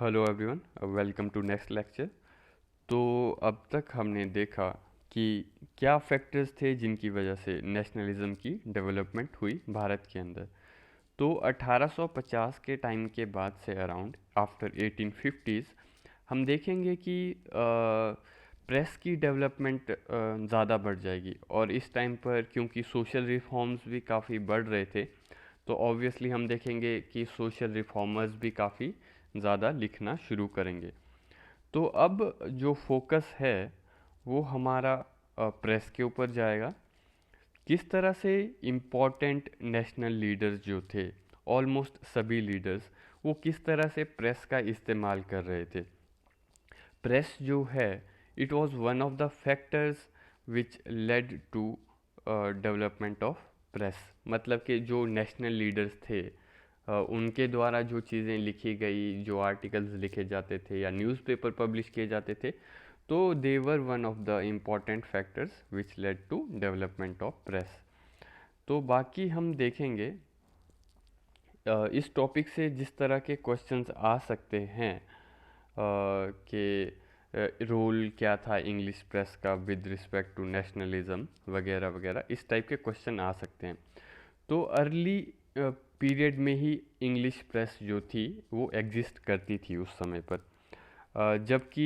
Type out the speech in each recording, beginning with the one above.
Hello everyone, welcome to next lecture. तो अब तक हमने देखा कि क्या फैक्टर्स थे जिनकी वजह से नेशनलिज्म की डेवलपमेंट हुई भारत के अंदर। तो 1850 के टाइम के बाद से अराउंड आफ्टर 1850s हम देखेंगे कि प्रेस की डेवलपमेंट ज़्यादा बढ़ जाएगी। और इस टाइम पर क्योंकि सोशल रिफॉर्म्स भी काफ़ी बढ़ रहे थे, तो ऑब्वियसली हम देखेंगे कि सोशल रिफॉर्मर्स भी काफ़ी ज़्यादा लिखना शुरू करेंगे। तो अब जो फोकस है वो हमारा प्रेस के ऊपर जाएगा। किस तरह से इम्पोर्टेंट नेशनल लीडर्स जो थे, ऑलमोस्ट सभी लीडर्स, वो किस तरह से प्रेस का इस्तेमाल कर रहे थे। प्रेस जो है, it was one of the factors which led to development of press. मतलब कि जो नेशनल लीडर्स थे, उनके द्वारा जो चीज़ें लिखी गई, जो आर्टिकल्स लिखे जाते थे या न्यूज़पेपर पब्लिश किए जाते थे, तो they were one of the important factors which led to development of press. तो बाकी हम देखेंगे इस टॉपिक से जिस तरह के क्वेश्चंस आ सकते हैं कि रोल क्या था इंग्लिश प्रेस का विद रिस्पेक्ट टू नेशनलिज्म वगैरह वगैरह, इस टाइप के क्वेश्चन आ सकते हैं। तो अर्ली पीरियड में ही इंग्लिश प्रेस जो थी वो एग्जिस्ट करती थी उस समय पर, जबकि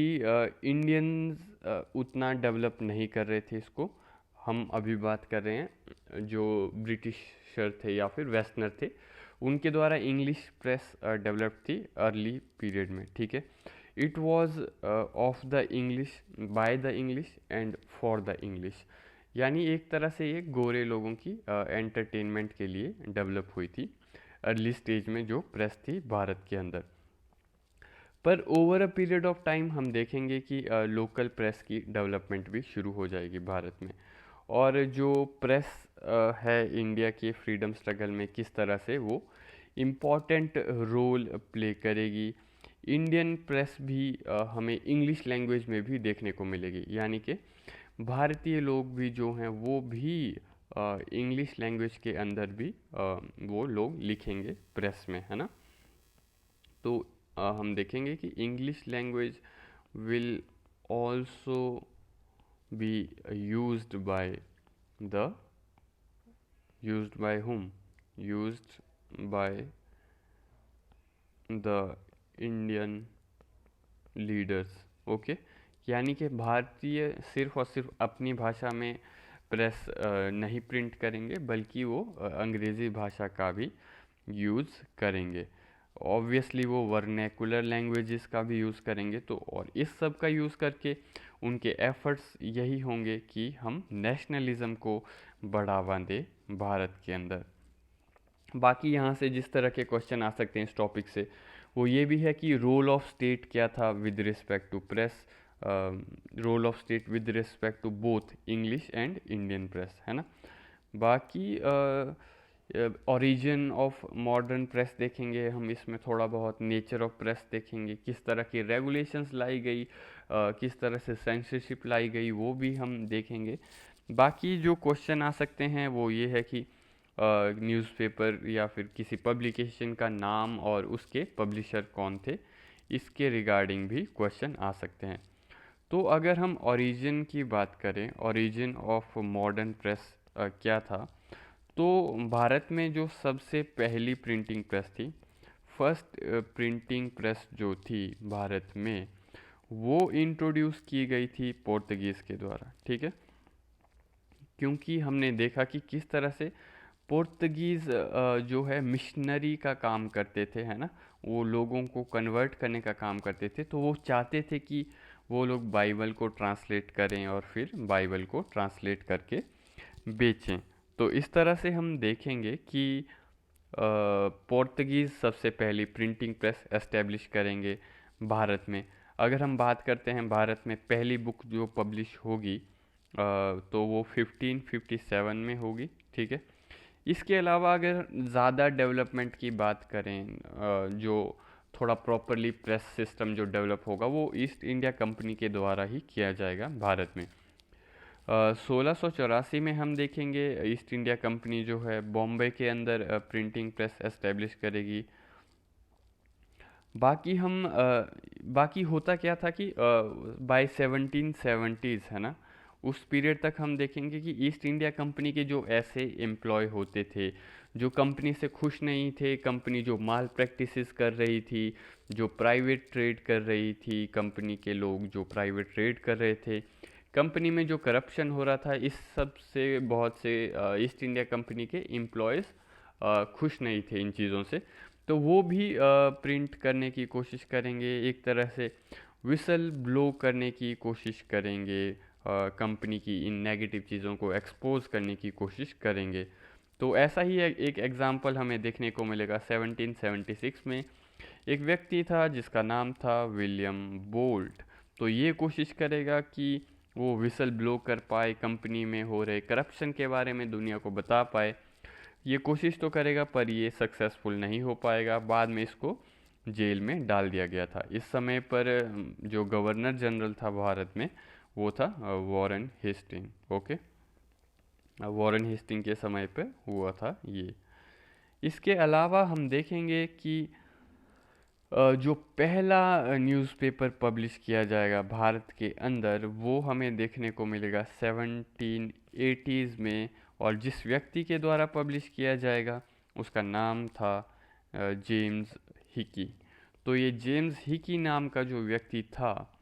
इंडियंस उतना डेवलप नहीं कर रहे थे इसको। हम अभी बात कर रहे हैं जो ब्रिटिशर थे या फिर वेस्टर्नर थे, उनके द्वारा इंग्लिश प्रेस डेवलप थी अर्ली पीरियड में। ठीक है, it was of the English, by the English and for the English. यानी एक तरह से ये गोरे लोगों की एंटरटेनमेंट के लिए डेवलप हुई थी अर्ली स्टेज में जो प्रेस थी भारत के अंदर। पर over a period of time हम देखेंगे कि लोकल प्रेस की डेवलपमेंट भी शुरू हो जाएगी भारत में। और जो प्रेस है इंडिया के फ्रीडम स्ट्रगल में किस तरह से वो इम्पॉर्टेंट रोल प्ले करेगी। इंडियन प्रेस भी हमें इंग्लिश लैंग्वेज में भी देखने को मिलेगी, यानी कि भारतीय लोग भी जो हैं वो भी इंग्लिश लैंग्वेज के अंदर भी वो लोग लिखेंगे प्रेस में, है ना। तो हम देखेंगे कि English language will also be used by the used by whom, used by the Indian leaders. Okay, यानी कि भारतीय सिर्फ और सिर्फ अपनी भाषा में प्रेस नहीं प्रिंट करेंगे, बल्कि वो अंग्रेज़ी भाषा का भी यूज़ करेंगे। ऑब्वियसली वो वर्नैकुलर लैंग्वेजेस का भी यूज़ करेंगे। तो और इस सब का यूज़ करके उनके एफर्ट्स यही होंगे कि हम नेशनलिज्म को बढ़ावा दें भारत के अंदर। बाकी यहाँ से जिस तरह के क्वेश्चन आ सकते हैं इस टॉपिक से, वो ये भी है कि रोल ऑफ स्टेट क्या था with respect to press, role of state with respect to both English and Indian press, है ना। बाकी ओरिजिन ऑफ मॉडर्न प्रेस देखेंगे हम, इसमें थोड़ा बहुत नेचर ऑफ प्रेस देखेंगे, किस तरह की रेगुलेशंस लाई गई, किस तरह से सेंसरशिप लाई गई, वो भी हम देखेंगे। बाकी जो क्वेश्चन आ सकते हैं वो ये है कि न्यूज़पेपर या फिर किसी पब्लिकेशन का नाम और उसके पब्लिशर कौन थे, इसके रिगार्डिंग भी क्वेश्चन आ सकते हैं। तो अगर हम ओरिजिन की बात करें, ओरिजिन ऑफ मॉडर्न प्रेस क्या था, तो भारत में जो सबसे पहली प्रिंटिंग प्रेस थी, फर्स्ट प्रिंटिंग प्रेस जो थी भारत में, वो इंट्रोड्यूस की गई थी पोर्तुगीज़ के द्वारा। ठीक है, क्योंकि हमने देखा कि किस तरह से पोर्तुगीज़ जो है मिशनरी का काम करते थे, है ना। वो लोगों को कन्वर्ट करने का काम करते थे, तो वो चाहते थे कि वो लोग बाइबल को ट्रांसलेट करें और फिर बाइबल को ट्रांसलेट करके बेचें। तो इस तरह से हम देखेंगे कि पोर्तुगीज़ सबसे पहली प्रिंटिंग प्रेस एस्टेब्लिश करेंगे भारत में। अगर हम बात करते हैं भारत में पहली बुक जो पब्लिश होगी, तो वो 1557 में होगी। ठीक है, इसके अलावा अगर ज़्यादा डेवलपमेंट की बात करें, जो थोड़ा प्रॉपरली प्रेस सिस्टम जो डेवलप होगा वो ईस्ट इंडिया कंपनी के द्वारा ही किया जाएगा भारत में। 1684 में हम देखेंगे ईस्ट इंडिया कंपनी जो है बॉम्बे के अंदर प्रिंटिंग प्रेस एस्टेब्लिश करेगी। बाकी होता क्या था कि बाय 1770s है ना, उस पीरियड तक हम देखेंगे कि ईस्ट इंडिया कंपनी के जो ऐसे एम्प्लॉय होते थे जो कंपनी से खुश नहीं थे, कंपनी जो माल प्रैक्टिसेस कर रही थी, जो प्राइवेट ट्रेड कर रही थी, कंपनी के लोग जो प्राइवेट ट्रेड कर रहे थे, कंपनी में जो करप्शन हो रहा था, इस सब से बहुत से ईस्ट इंडिया कंपनी के एम्प्लॉयज़ खुश नहीं थे इन चीज़ों से। तो वो भी प्रिंट करने की कोशिश करेंगे, एक तरह से विसल ब्लो करने की कोशिश करेंगे, कंपनी की इन नेगेटिव चीज़ों को एक्सपोज करने की कोशिश करेंगे। तो ऐसा ही एक एग्ज़ाम्पल हमें देखने को मिलेगा 1776 में। एक व्यक्ति था जिसका नाम था विलियम बोल्ट। तो ये कोशिश करेगा कि वो विसल ब्लो कर पाए, कंपनी में हो रहे करप्शन के बारे में दुनिया को बता पाए। ये कोशिश तो करेगा पर ये सक्सेसफुल नहीं हो पाएगा। बाद में इसको जेल में डाल दिया गया था। इस समय पर जो गवर्नर जनरल था भारत में वो था Warren Hasting. Okay, Warren Hasting के समय पे हुआ था ये। इसके अलावा हम देखेंगे कि जो पहला न्यूज़पेपर पब्लिश किया जाएगा भारत के अंदर वो हमें देखने को मिलेगा 1780s में, और जिस व्यक्ति के द्वारा पब्लिश किया जाएगा उसका नाम था जेम्स हिकी। तो ये जेम्स हिकी नाम का जो व्यक्ति था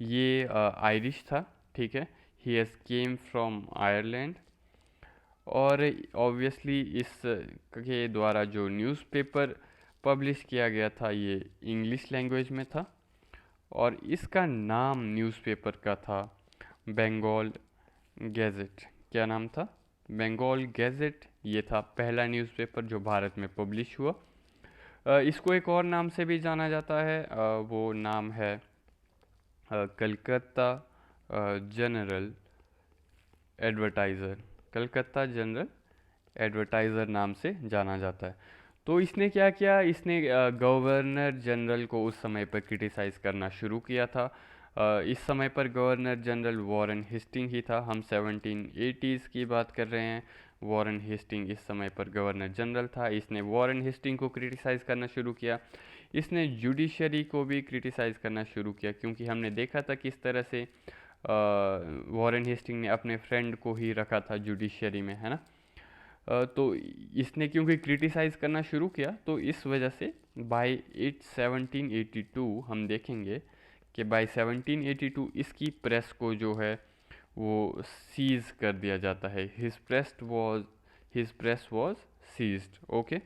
ये आयरिश था, ठीक है। He has came from Ireland, और ऑब्वियसली इस के द्वारा जो न्यूज़पेपर पब्लिश किया गया था ये इंग्लिश लैंग्वेज में था, और इसका नाम न्यूज़पेपर का था बंगाल गैजेट। क्या नाम था? बंगाल गैजेट। ये था पहला न्यूज़पेपर जो भारत में पब्लिश हुआ। इसको एक और नाम से भी जाना जाता है, वो नाम है Calcutta general advertiser. Calcutta general advertiser नाम से जाना जाता है। तो इसने क्या किया, इसने गवर्नर जनरल को उस समय पर क्रिटिसाइज़ करना शुरू किया था। इस समय पर गवर्नर जनरल वॉरेन हेस्टिंग ही था। हम 1780s की बात कर रहे हैं। वॉरेन हेस्टिंग इस समय पर गवर्नर जनरल था। इसने वॉरेन हेस्टिंग को क्रिटिसाइज़ करना शुरू किया। इसने जुडिशरी को भी क्रिटिसाइज़ करना शुरू किया, क्योंकि हमने देखा था किस तरह से वॉरेन हेस्टिंग ने अपने फ्रेंड को ही रखा था जुडिशरी में, है ना। तो इसने क्योंकि क्रिटिसाइज़ करना शुरू किया तो इस वजह से बाय 1782 हम देखेंगे कि बाय 1782 इसकी प्रेस को जो है वो सीज कर दिया जाता है। His press was seized. Okay,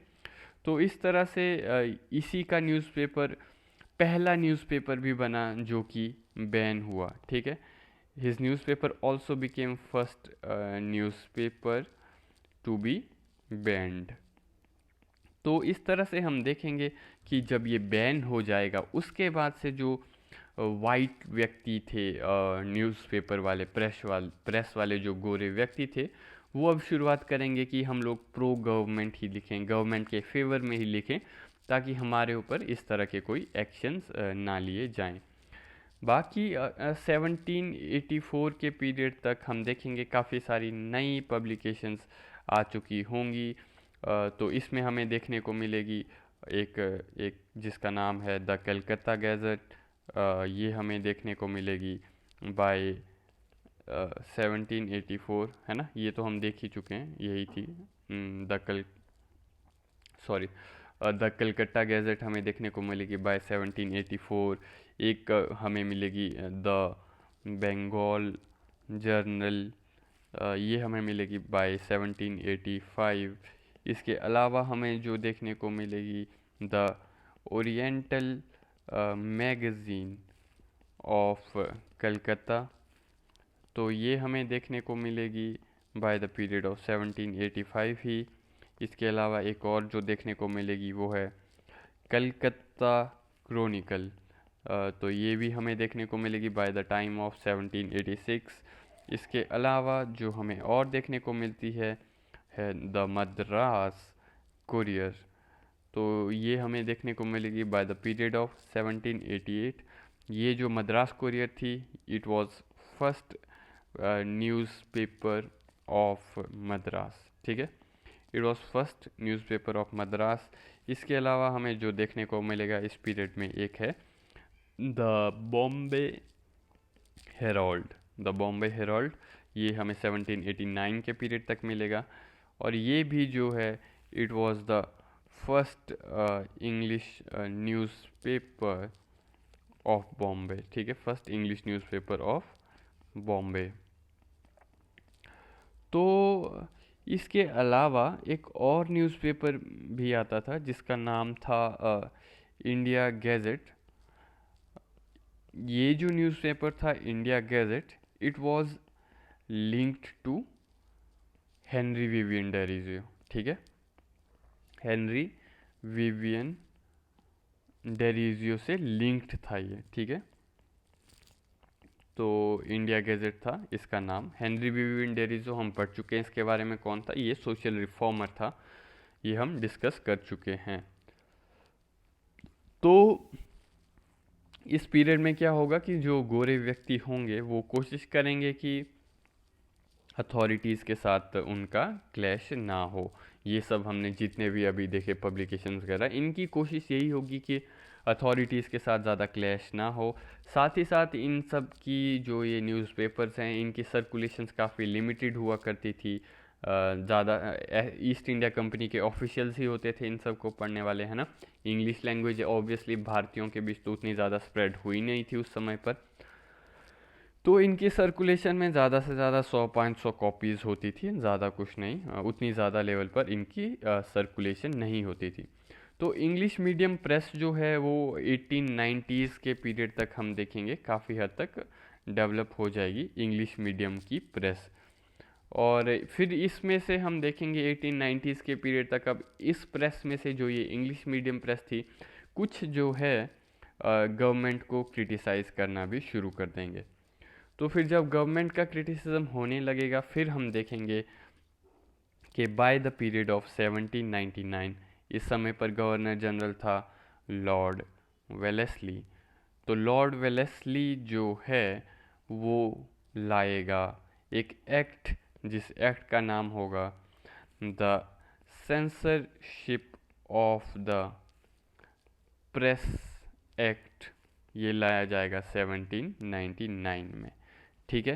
तो इस तरह से इसी का न्यूज़पेपर पहला न्यूज़पेपर भी बना जो कि बैन हुआ, ठीक है। His newspaper also became first newspaper to be banned. तो इस तरह से हम देखेंगे कि जब ये बैन हो जाएगा उसके बाद से जो वाइट व्यक्ति थे, न्यूज़पेपर वाले, प्रेस वाले जो गोरे व्यक्ति थे, वो अब शुरुआत करेंगे कि हम लोग प्रो गवर्नमेंट ही लिखें, गवर्नमेंट के फेवर में ही लिखें, ताकि हमारे ऊपर इस तरह के कोई एक्शंस ना लिए जाएं। बाकी 1784 के पीरियड तक हम देखेंगे काफ़ी सारी नई पब्लिकेशंस आ चुकी होंगी। तो इसमें हमें देखने को मिलेगी एक एक जिसका नाम है द कलकत्ता गैजेट। ये हमें देखने को मिलेगी बाय 1784, है ना। ये तो हम देख ही चुके हैं, यही थी द कल सॉरी द कलकत्ता गैजेट हमें देखने को मिलेगी बाय 1784। एक हमें मिलेगी द बंगाल जर्नल, ये हमें मिलेगी बाय 1785। इसके अलावा हमें जो देखने को मिलेगी the oriental magazine of Calcutta, तो ये हमें देखने को मिलेगी बाय द पीरियड ऑफ 1785 ही। इसके अलावा एक और जो देखने को मिलेगी वो है कलकत्ता क्रॉनिकल। तो ये भी हमें देखने को मिलेगी बाय द टाइम ऑफ 1786। इसके अलावा जो हमें और देखने को मिलती है द मद्रास कुरियर। तो ये हमें देखने को मिलेगी बाय द पीरियड ऑफ 1788। ये जो मद्रास कुरियर थी, it was first newspaper of Madras, ठीक है। It was first newspaper of Madras. इसके अलावा हमें जो देखने को मिलेगा इस पीरियड में एक है the Bombay Herald. The Bombay Herald, ये हमें 1789 के पीरियड तक मिलेगा, और ये भी जो है it was the first English newspaper of Bombay. ठीक है, first English newspaper of Bombay. तो इसके अलावा एक और न्यूज़पेपर भी आता था जिसका नाम था इंडिया गैजेट। ये जो न्यूज़पेपर था India Gazette, it was linked to Henry Vivian Derozio. ठीक है, हेनरी विवियन डेरिजियो से लिंक्ड था ये। ठीक है, तो इंडिया गैजेट था इसका नाम। हेनरी विवियन डेरिजियो हम पढ़ चुके हैं इसके बारे में, कौन था ये, सोशल रिफॉर्मर था, ये हम डिस्कस कर चुके हैं। तो इस पीरियड में क्या होगा कि जो गोरे व्यक्ति होंगे वो कोशिश करेंगे कि अथॉरिटीज़ के साथ उनका क्लैश ना हो। ये सब हमने जितने भी अभी देखे पब्लिकेशंस वगैरह, इनकी कोशिश यही होगी कि अथॉरिटीज़ के साथ ज़्यादा क्लैश ना हो। साथ ही साथ इन सब की जो ये न्यूज़पेपर्स हैं इनकी सर्कुलेशंस काफ़ी लिमिटेड हुआ करती थी। ज़्यादा ईस्ट इंडिया कंपनी के ऑफिशियल्स ही होते थे इन सब को पढ़ने वाले, है ना। इंग्लिश लैंग्वेज ऑब्वियसली भारतीयों के बीच तो उतनी ज़्यादा स्प्रेड हुई नहीं थी उस समय पर, तो इनकी सर्कुलेशन में ज़्यादा से ज़्यादा 100-500 कॉपीज़ होती थी, ज़्यादा कुछ नहीं। उतनी ज़्यादा लेवल पर इनकी सर्कुलेशन नहीं होती थी। तो इंग्लिश मीडियम प्रेस जो है वो 1890s के पीरियड तक हम देखेंगे काफ़ी हद तक डेवलप हो जाएगी इंग्लिश मीडियम की प्रेस। और फिर इसमें से हम देखेंगे 1890s के पीरियड तक, अब इस प्रेस में से जो ये इंग्लिश मीडियम प्रेस थी, कुछ जो है गवर्नमेंट को क्रिटिसाइज़ करना भी शुरू कर देंगे। तो फिर जब गवर्नमेंट का क्रिटिसिज्म होने लगेगा, फिर हम देखेंगे कि बाय द पीरियड ऑफ 1799, इस समय पर गवर्नर जनरल था लॉर्ड वेलेस्ली। तो लॉर्ड वेलेस्ली जो है वो लाएगा एक एक्ट, जिस एक्ट का नाम होगा the censorship of the press act. ये लाया जाएगा 1799 में। ठीक है,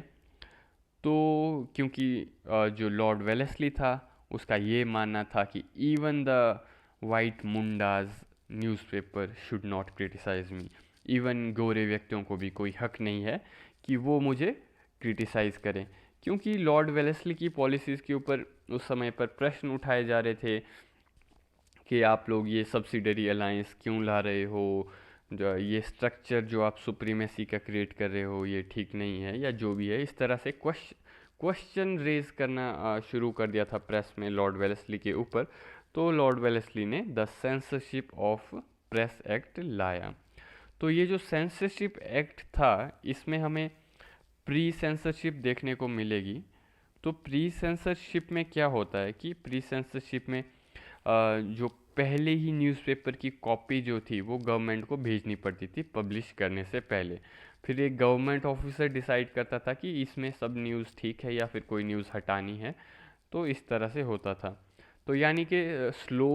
तो क्योंकि जो लॉर्ड वेलेस्ली था उसका ये मानना था कि even the white mundas newspaper should not criticise me, even गोरे व्यक्तियों को भी कोई हक नहीं है कि वो मुझे क्रिटिसाइज़ करें, क्योंकि लॉर्ड वेलेस्ली की पॉलिसीज़ के ऊपर उस समय पर प्रश्न उठाए जा रहे थे कि आप लोग ये सब्सिडरी अलायंस क्यों ला रहे हो, जो ये स्ट्रक्चर जो आप सुप्रीमेसी का क्रिएट कर रहे हो ये ठीक नहीं है, या जो भी है, इस तरह से क्वेश्चन रेज करना शुरू कर दिया था प्रेस में लॉर्ड वेलेस्ली के ऊपर। तो लॉर्ड वेलेस्ली ने the censorship of press act लाया। तो ये जो सेंसरशिप एक्ट था इसमें हमें प्री सेंसरशिप देखने को मिलेगी। तो प्री सेंसरशिप में क्या होता है कि प्री सेंसरशिप में जो पहले ही न्यूज़पेपर की कॉपी जो थी वो गवर्नमेंट को भेजनी पड़ती थी पब्लिश करने से पहले। फिर एक गवर्नमेंट ऑफिसर डिसाइड करता था कि इसमें सब न्यूज़ ठीक है या फिर कोई न्यूज़ हटानी है। तो इस तरह से होता था। तो यानी कि स्लो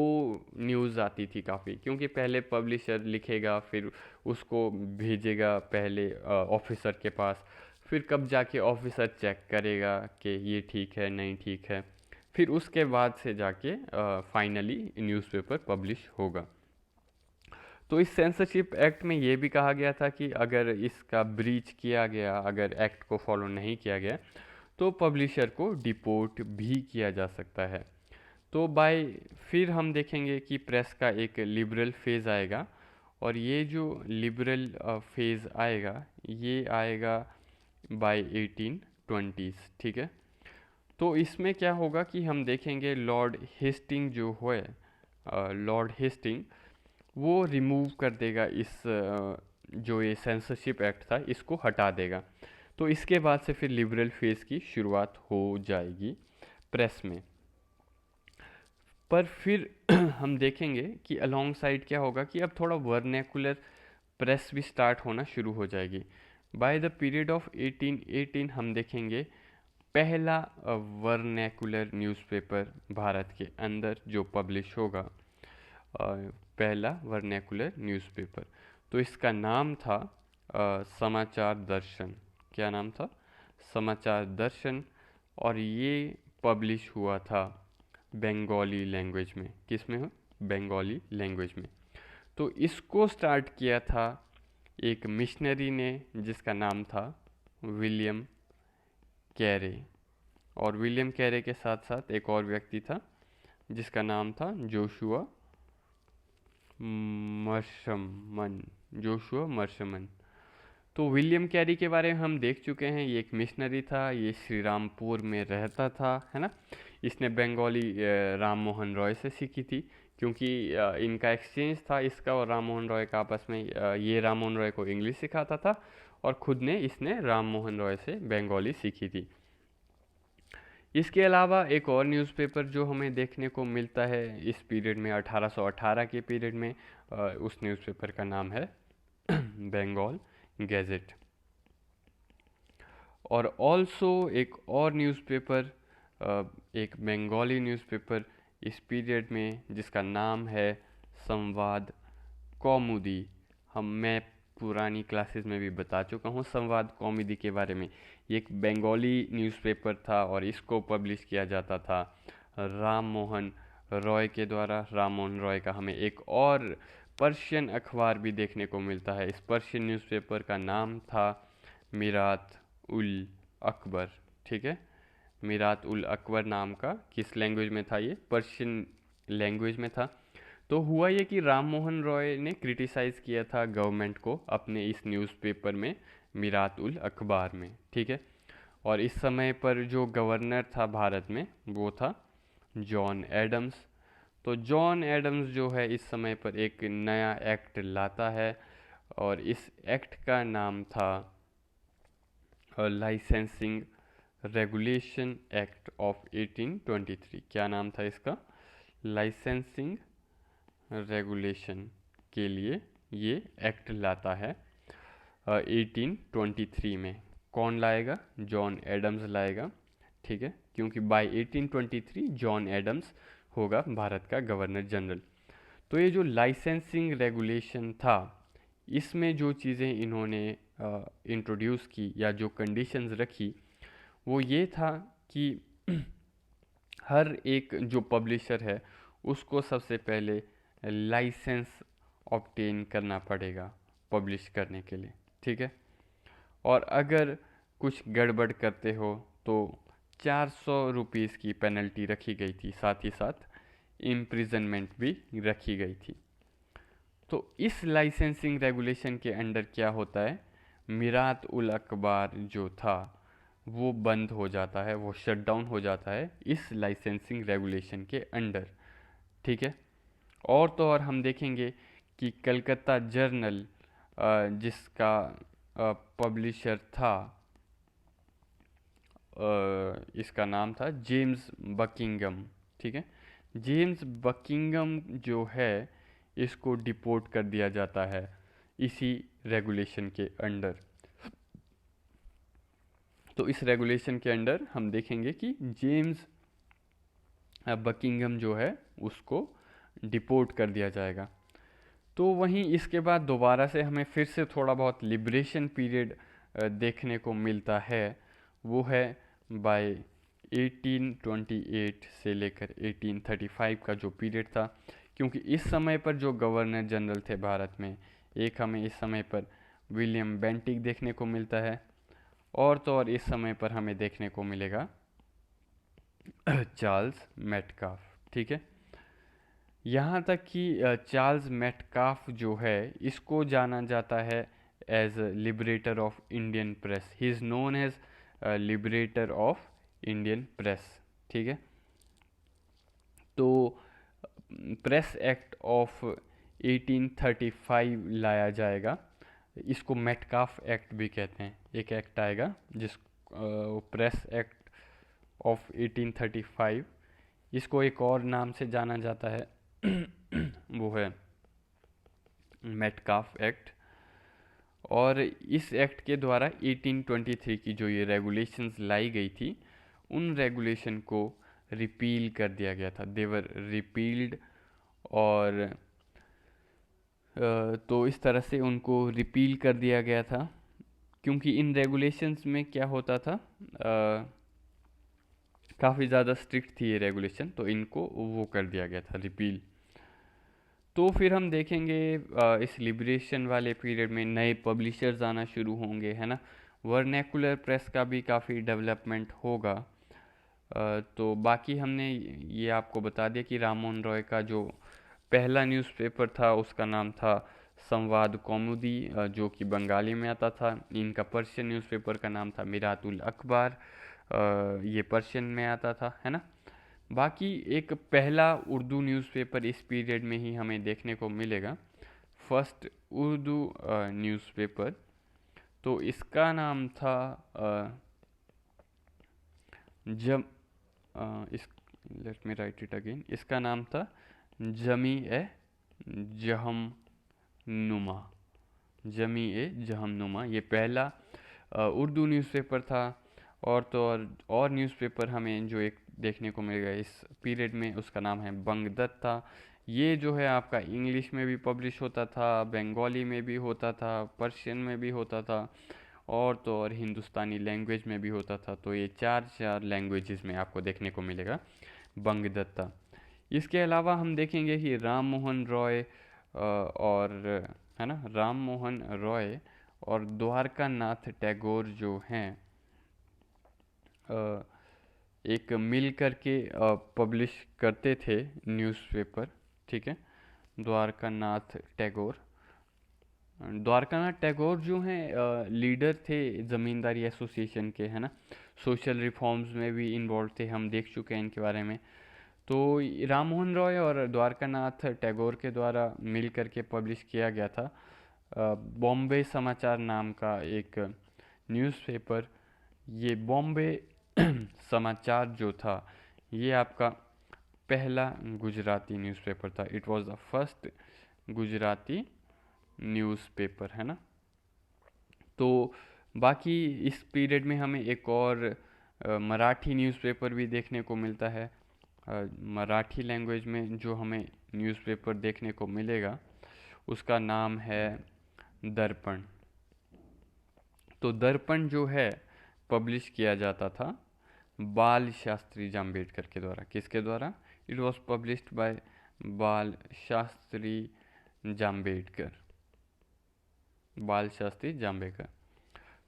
न्यूज़ आती थी काफ़ी, क्योंकि पहले पब्लिशर लिखेगा फिर उसको भेजेगा पहले ऑफिसर के पास, फिर कब जाके ऑफिसर चेक करेगा कि ये ठीक है नहीं ठीक है, फिर उसके बाद से जाके फाइनली न्यूज़पेपर पब्लिश होगा। तो इस सेंसरशिप एक्ट में ये भी कहा गया था कि अगर इसका ब्रीच किया गया, अगर एक्ट को फॉलो नहीं किया गया, तो पब्लिशर को डिपोर्ट भी किया जा सकता है। तो बाय फिर हम देखेंगे कि प्रेस का एक लिबरल फेज़ आएगा, और ये जो लिबरल फेज़ आएगा ये आएगा बाय 1820s। ठीक है, तो इसमें क्या होगा कि हम देखेंगे लॉर्ड हेस्टिंग जो है, लॉर्ड हेस्टिंग वो रिमूव कर देगा इस जो ये सेंसरशिप एक्ट था इसको हटा देगा। तो इसके बाद से फिर लिबरल फेज़ की शुरुआत हो जाएगी प्रेस में। पर फिर हम देखेंगे कि अलोंग साइड क्या होगा कि अब थोड़ा वर्नैकुलर प्रेस भी स्टार्ट होना शुरू हो जाएगी। बाय द पीरियड ऑफ 1818 हम देखेंगे पहला वर्नैकुलर न्यूज़पेपर भारत के अंदर जो पब्लिश होगा, पहला वर्नैकुलर न्यूज़पेपर। तो इसका नाम था समाचार दर्शन। क्या नाम था? समाचार दर्शन। और ये पब्लिश हुआ था बंगाली लैंग्वेज में। किस में? बंगाली लैंग्वेज में। तो इसको स्टार्ट किया था एक मिशनरी ने जिसका नाम था विलियम कैरे। और विलियम कैरे के साथ साथ एक और व्यक्ति था जिसका नाम था जोशुआ मर्शमन। जोशुआ मर्शमन। तो विलियम कैरी के बारे में हम देख चुके हैं। ये एक मिशनरी था, ये श्री रामपुर में रहता था, है ना। इसने बंगाली राम मोहन रॉय से सीखी थी, क्योंकि इनका एक्सचेंज था, इसका और राम मोहन रॉय का आपस में। ये राम मोहन रॉय को इंग्लिश सिखाता था और खुद ने इसने राम मोहन रॉय से बंगाली सीखी थी। इसके अलावा एक और न्यूज़पेपर जो हमें देखने को मिलता है इस पीरियड में, 1818 के पीरियड में, उस न्यूज़पेपर का नाम है बंगाल गैजेट। और ऑल्सो एक और न्यूज़पेपर, एक बंगाली न्यूज़पेपर इस पीरियड में जिसका नाम है संवाद कौमुदी। मैं पुरानी क्लासेस में भी बता चुका हूँ संवाद कौमुदी के बारे में। ये एक बंगाली न्यूज़पेपर था और इसको पब्लिश किया जाता था राम मोहन रॉय के द्वारा। राम मोहन रॉय का हमें एक और पर्शियन अखबार भी देखने को मिलता है। इस पर्शियन न्यूज़पेपर का नाम था मिरात उल अकबर। ठीक है, मिरात उल अकबर नाम का। किस लैंग्वेज में था ये? पर्शियन लैंग्वेज में था। तो हुआ ये कि राम मोहन रॉय ने क्रिटिसाइज़ किया था गवर्नमेंट को अपने इस न्यूज़पेपर में, मिरात उल अखबार में। ठीक है, और इस समय पर जो गवर्नर था भारत में वो था जॉन एडम्स। तो जॉन एडम्स जो है इस समय पर एक नया एक्ट लाता है और इस एक्ट का नाम था लाइसेंसिंग रेगुलेशन एक्ट ऑफ 1823। क्या नाम था इसका? लाइसेंसिंग रेगुलेशन के लिए ये एक्ट लाता है 1823 में। कौन लाएगा? जॉन एडम्स लाएगा। ठीक है, क्योंकि बाय 1823 जॉन एडम्स होगा भारत का गवर्नर जनरल। तो ये जो लाइसेंसिंग रेगुलेशन था, इसमें जो चीज़ें इन्होंने इंट्रोड्यूस की या जो कंडीशंस रखी वो ये था कि हर एक जो पब्लिशर है उसको सबसे पहले लाइसेंस ऑब्टेन करना पड़ेगा पब्लिश करने के लिए। ठीक है, और अगर कुछ गड़बड़ करते हो तो 400 रुपीज़ की पेनल्टी रखी गई थी, साथ ही साथ इम्प्रिजनमेंट भी रखी गई थी। तो इस लाइसेंसिंग रेगुलेशन के अंडर क्या होता है, मिरात उल अखबार जो था वो बंद हो जाता है, वो शट डाउन हो जाता है इस लाइसेंसिंग रेगुलेशन के अंडर। ठीक है, और तो और हम देखेंगे कि कलकत्ता जर्नल जिसका पब्लिशर था, इसका नाम था जेम्स बकिंगम। ठीक है, जेम्स बकिंगम जो है इसको डिपोर्ट कर दिया जाता है इसी रेगुलेशन के अंडर। तो इस रेगुलेशन के अंडर हम देखेंगे कि जेम्स बकिंगम जो है उसको डिपोर्ट कर दिया जाएगा। तो वहीं इसके बाद दोबारा से हमें फिर से थोड़ा बहुत लिबरेशन पीरियड देखने को मिलता है। वो है बाय 1828 से लेकर 1835 का जो पीरियड था, क्योंकि इस समय पर जो गवर्नर जनरल थे भारत में, एक हमें इस समय पर विलियम बेंटिक देखने को मिलता है, और तो और इस समय पर हमें देखने को मिलेगा चार्ल्स मेटकाफ। ठीक है, यहाँ तक कि चार्ल्स मेटकाफ जो है इसको जाना जाता है as liberator of Indian press. He is known as liberator of Indian press. ठीक है, तो प्रेस एक्ट ऑफ 1835 लाया जाएगा। इसको मेटकाफ एक्ट भी कहते हैं। एक एक्ट आएगा जिस प्रेस एक्ट ऑफ 1835, इसको एक और नाम से जाना जाता है वो है मेटकाफ एक्ट। और इस एक्ट के द्वारा 1823 की जो ये रेगुलेशंस लाई गई थी उन रेगुलेशन को रिपील कर दिया गया था। देवर रिपील्ड और तो इस तरह से उनको रिपील कर दिया गया था, क्योंकि इन रेगुलेशंस में क्या होता था, काफ़ी ज़्यादा स्ट्रिक्ट थी ये रेगुलेशन, तो इनको वो कर दिया गया था रिपील। तो फिर हम देखेंगे इस लिबरेशन वाले पीरियड में नए पब्लिशर्स आना शुरू होंगे, है ना। वर्नैकुलर प्रेस का भी काफ़ी डेवलपमेंट होगा। तो बाकी हमने ये आपको बता दिया कि राम मोहन रॉय का जो पहला न्यूज़पेपर था उसका नाम था संवाद कौमुदी, जो कि बंगाली में आता था। इनका पर्शियन न्यूज़पेपर का नाम था मिरातुल अखबार, ये पर्शियन में आता था, है ना। बाकी एक पहला उर्दू न्यूज़पेपर इस पीरियड में ही हमें देखने को मिलेगा, फर्स्ट उर्दू न्यूज़पेपर। तो इसका नाम था जम इस let me right it again, इसका नाम था जमी ए जहम नुमा। जमी ए जहम नुमा ये पहला उर्दू न्यूज़पेपर था। और तो और न्यूज़पेपर हमें जो एक देखने को मिलेगा इस पीरियड में, उसका नाम है बंगदत्ता। ये जो है आपका इंग्लिश में भी पब्लिश होता था, बंगाली में भी होता था, पर्शियन में भी होता था, और तो और हिंदुस्तानी लैंग्वेज में भी होता था। तो ये चार चार लैंग्वेजेस में आपको देखने को मिलेगा बंगदत्ता। इसके अलावा हम देखेंगे कि राम मोहन रॉय और, है ना, राम मोहन रॉय और द्वारका नाथ टैगोर जो हैं, एक मिल करके पब्लिश करते थे न्यूज़पेपर, ठीक है। द्वारका नाथ टैगोर, द्वारकानाथ टैगोर जो हैं लीडर थे ज़मींदारी एसोसिएशन के, है ना। सोशल रिफॉर्म्स में भी इन्वॉल्व थे, हम देख चुके हैं इनके बारे में। तो राम मोहन रॉय और द्वारकानाथ टैगोर के द्वारा मिल करके पब्लिश किया गया था बॉम्बे समाचार नाम का एक न्यूज़पेपर। ये बॉम्बे समाचार जो था, ये आपका पहला गुजराती न्यूज़पेपर था। It was the first Gujarati newspaper, है ना। तो बाकी इस पीरियड में हमें एक और मराठी न्यूज़पेपर भी देखने को मिलता है। मराठी लैंग्वेज में जो हमें न्यूज़पेपर देखने को मिलेगा उसका नाम है दर्पण। तो दर्पण जो है पब्लिश किया जाता था बाल शास्त्री जाम्बेडकर के द्वारा। किसके द्वारा? इट वॉज पब्लिश्ड बाय बाल शास्त्री जाम्बेडकर, बाल शास्त्री जाम्बेडकर।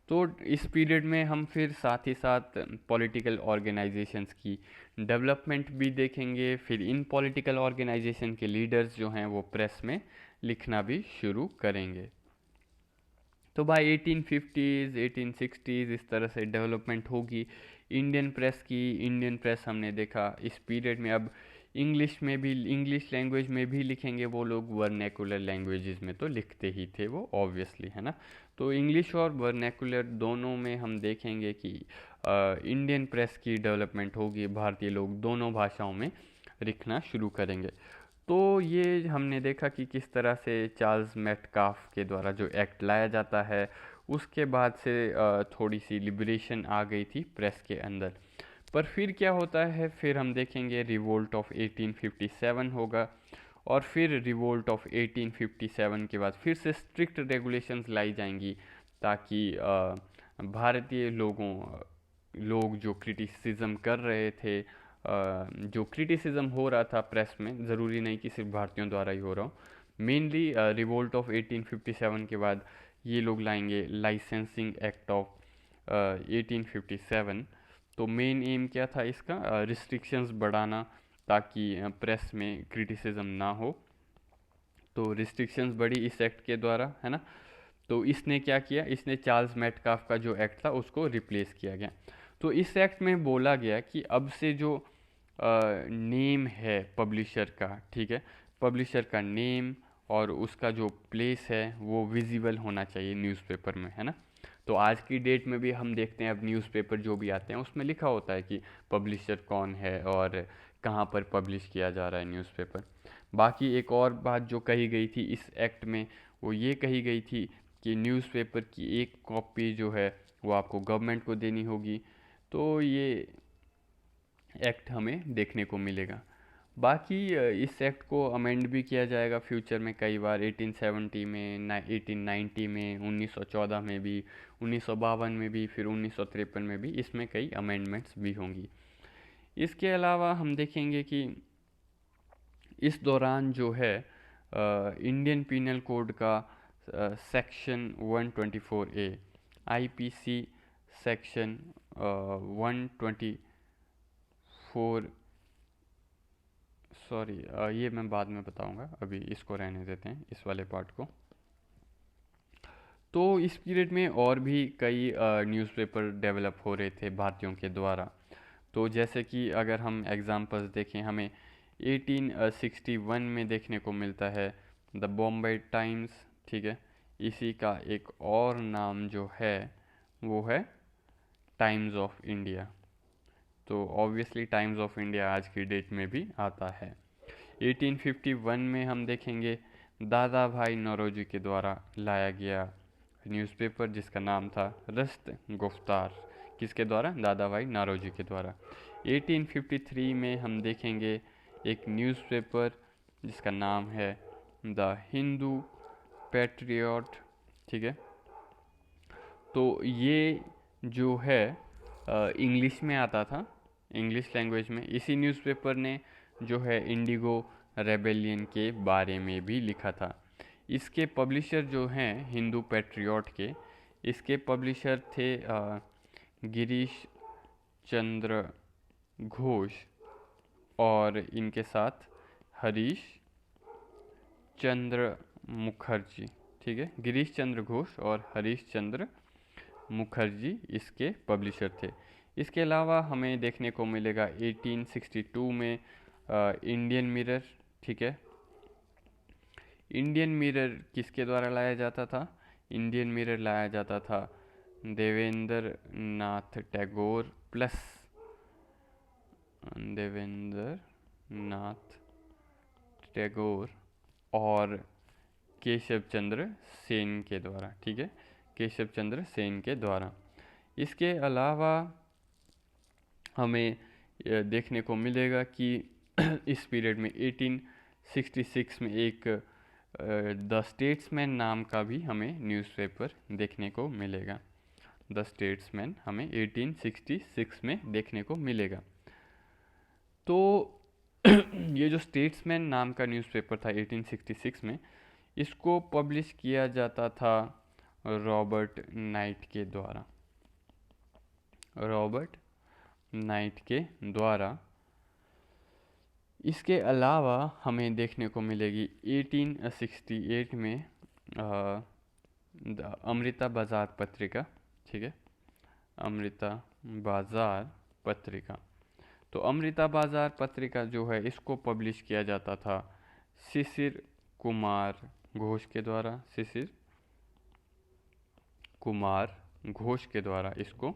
तो इस पीरियड में हम फिर साथ ही साथ पॉलिटिकल ऑर्गेनाइजेशंस की डेवलपमेंट भी देखेंगे। फिर इन पॉलिटिकल ऑर्गेनाइजेशन के लीडर्स जो हैं वो प्रेस में लिखना भी शुरू करेंगे। तो बाय 1850s 1860s इस तरह से डेवलपमेंट होगी इंडियन प्रेस की। इंडियन प्रेस हमने देखा इस पीरियड में अब इंग्लिश में भी, इंग्लिश लैंग्वेज में भी लिखेंगे वो लोग, वर्नैकुलर लैंग्वेजेस में तो लिखते ही थे वो ऑब्वियसली, है ना। तो इंग्लिश और वर्नैकुलर दोनों में हम देखेंगे कि इंडियन प्रेस की डेवलपमेंट होगी, भारतीय लोग दोनों भाषाओं में लिखना शुरू करेंगे। तो ये हमने देखा कि किस तरह से चार्ल्स मेटकाफ के द्वारा जो एक्ट लाया जाता है उसके बाद से थोड़ी सी लिबरेशन आ गई थी प्रेस के अंदर। पर फिर क्या होता है, फिर हम देखेंगे रिवोल्ट ऑफ 1857 होगा, और फिर रिवोल्ट ऑफ 1857 के बाद फिर से स्ट्रिक्ट रेगुलेशंस लाई जाएंगी ताकि भारतीय लोग जो क्रिटिसिज्म कर रहे थे, जो क्रिटिसिज्म हो रहा था प्रेस में, ज़रूरी नहीं कि सिर्फ भारतीयों द्वारा ही हो रहा हो, मेनली रिवोल्ट ऑफ 1857 के बाद ये लोग लाएंगे लाइसेंसिंग एक्ट ऑफ 1857। तो मेन एम क्या था इसका? रिस्ट्रिक्शंस बढ़ाना ताकि प्रेस में क्रिटिसिज्म ना हो। तो रिस्ट्रिक्शंस बढ़ी इस एक्ट के द्वारा, है ना। तो इसने क्या किया, इसने चार्ल्स मेटकाफ का जो एक्ट था उसको रिप्लेस किया गया। तो इस एक्ट में बोला गया कि अब से जो नेम है पब्लिशर का, ठीक है, पब्लिशर का नेम और उसका जो प्लेस है वो विजिबल होना चाहिए न्यूज़पेपर में, है ना। तो आज की डेट में भी हम देखते हैं अब न्यूज़पेपर जो भी आते हैं उसमें लिखा होता है कि पब्लिशर कौन है और कहाँ पर पब्लिश किया जा रहा है न्यूज़पेपर। बाकी एक और बात जो कही गई थी इस एक्ट में, वो ये कही गई थी कि न्यूज़पेपर की एक कॉपी जो है वो आपको गवर्नमेंट को देनी होगी। तो ये एक्ट हमें देखने को मिलेगा। बाकी इस एक्ट को अमेंड भी किया जाएगा फ्यूचर में कई बार, 1870 में, 1890 में, 1914 में भी, 1952 में भी, फिर 1953 में भी, इसमें कई अमेंडमेंट्स भी होंगी। इसके अलावा हम देखेंगे कि इस दौरान जो है इंडियन पीनल कोड का section 124A, IPC section 124, sorry ये मैं बाद में बताऊंगा, अभी इसको रहने देते हैं इस वाले पार्ट को। तो इस पीरियड में और भी कई न्यूज़पेपर डेवलप हो रहे थे भारतीयों के द्वारा। तो जैसे कि अगर हम एग्जांपल्स देखें, हमें 1861 में देखने को मिलता है द बॉम्बे टाइम्स, ठीक है। इसी का एक और नाम जो है वो है टाइम्स ऑफ इंडिया। तो ऑब्वियसली टाइम्स ऑफ इंडिया आज की डेट में भी आता है। 1851 में हम देखेंगे दादा भाई नौरोजी के द्वारा लाया गया न्यूज़पेपर जिसका नाम था रस्त गुफ्तार। किसके द्वारा? दादा भाई नौरोजी के द्वारा। 1853 में हम देखेंगे एक न्यूज़पेपर जिसका नाम है द हिंदू पैट्रियट, ठीक है। तो ये जो है इंग्लिश में आता था, इंग्लिश लैंग्वेज में। इसी न्यूज़पेपर ने जो है इंडिगो रेबेलियन के बारे में भी लिखा था। इसके पब्लिशर जो हैं हिंदू पैट्रियट के, इसके पब्लिशर थे गिरीश चंद्र घोष और इनके साथ हरीश चंद्र मुखर्जी, ठीक है। गिरीश चंद्र घोष और हरीश चंद्र मुखर्जी इसके पब्लिशर थे। इसके अलावा हमें देखने को मिलेगा 1862 में इंडियन मिरर, ठीक है। इंडियन मिरर किसके द्वारा लाया जाता था? इंडियन मिरर लाया जाता था देवेंद्र नाथ टैगोर प्लस देवेंद्र नाथ टैगोर और केशव चंद्र सेन के द्वारा, ठीक है। केशव चंद्र सेन के द्वारा। इसके अलावा हमें देखने को मिलेगा कि इस पीरियड में 1866 में एक द स्टेट्समैन नाम का भी हमें न्यूज़पेपर देखने को मिलेगा। द स्टेट्समैन हमें 1866 में देखने को मिलेगा। तो ये जो स्टेट्समैन नाम का न्यूज़पेपर था 1866 में, इसको पब्लिश किया जाता था रॉबर्ट नाइट के द्वारा। रॉबर्ट नाइट के द्वारा। इसके अलावा हमें देखने को मिलेगी 1868 में अमृता बाज़ार पत्रिका, ठीक है। अमृता बाज़ार पत्रिका। तो अमृता बाज़ार पत्रिका जो है इसको पब्लिश किया जाता था शिशिर कुमार घोष के द्वारा। शिशिर कुमार घोष के द्वारा इसको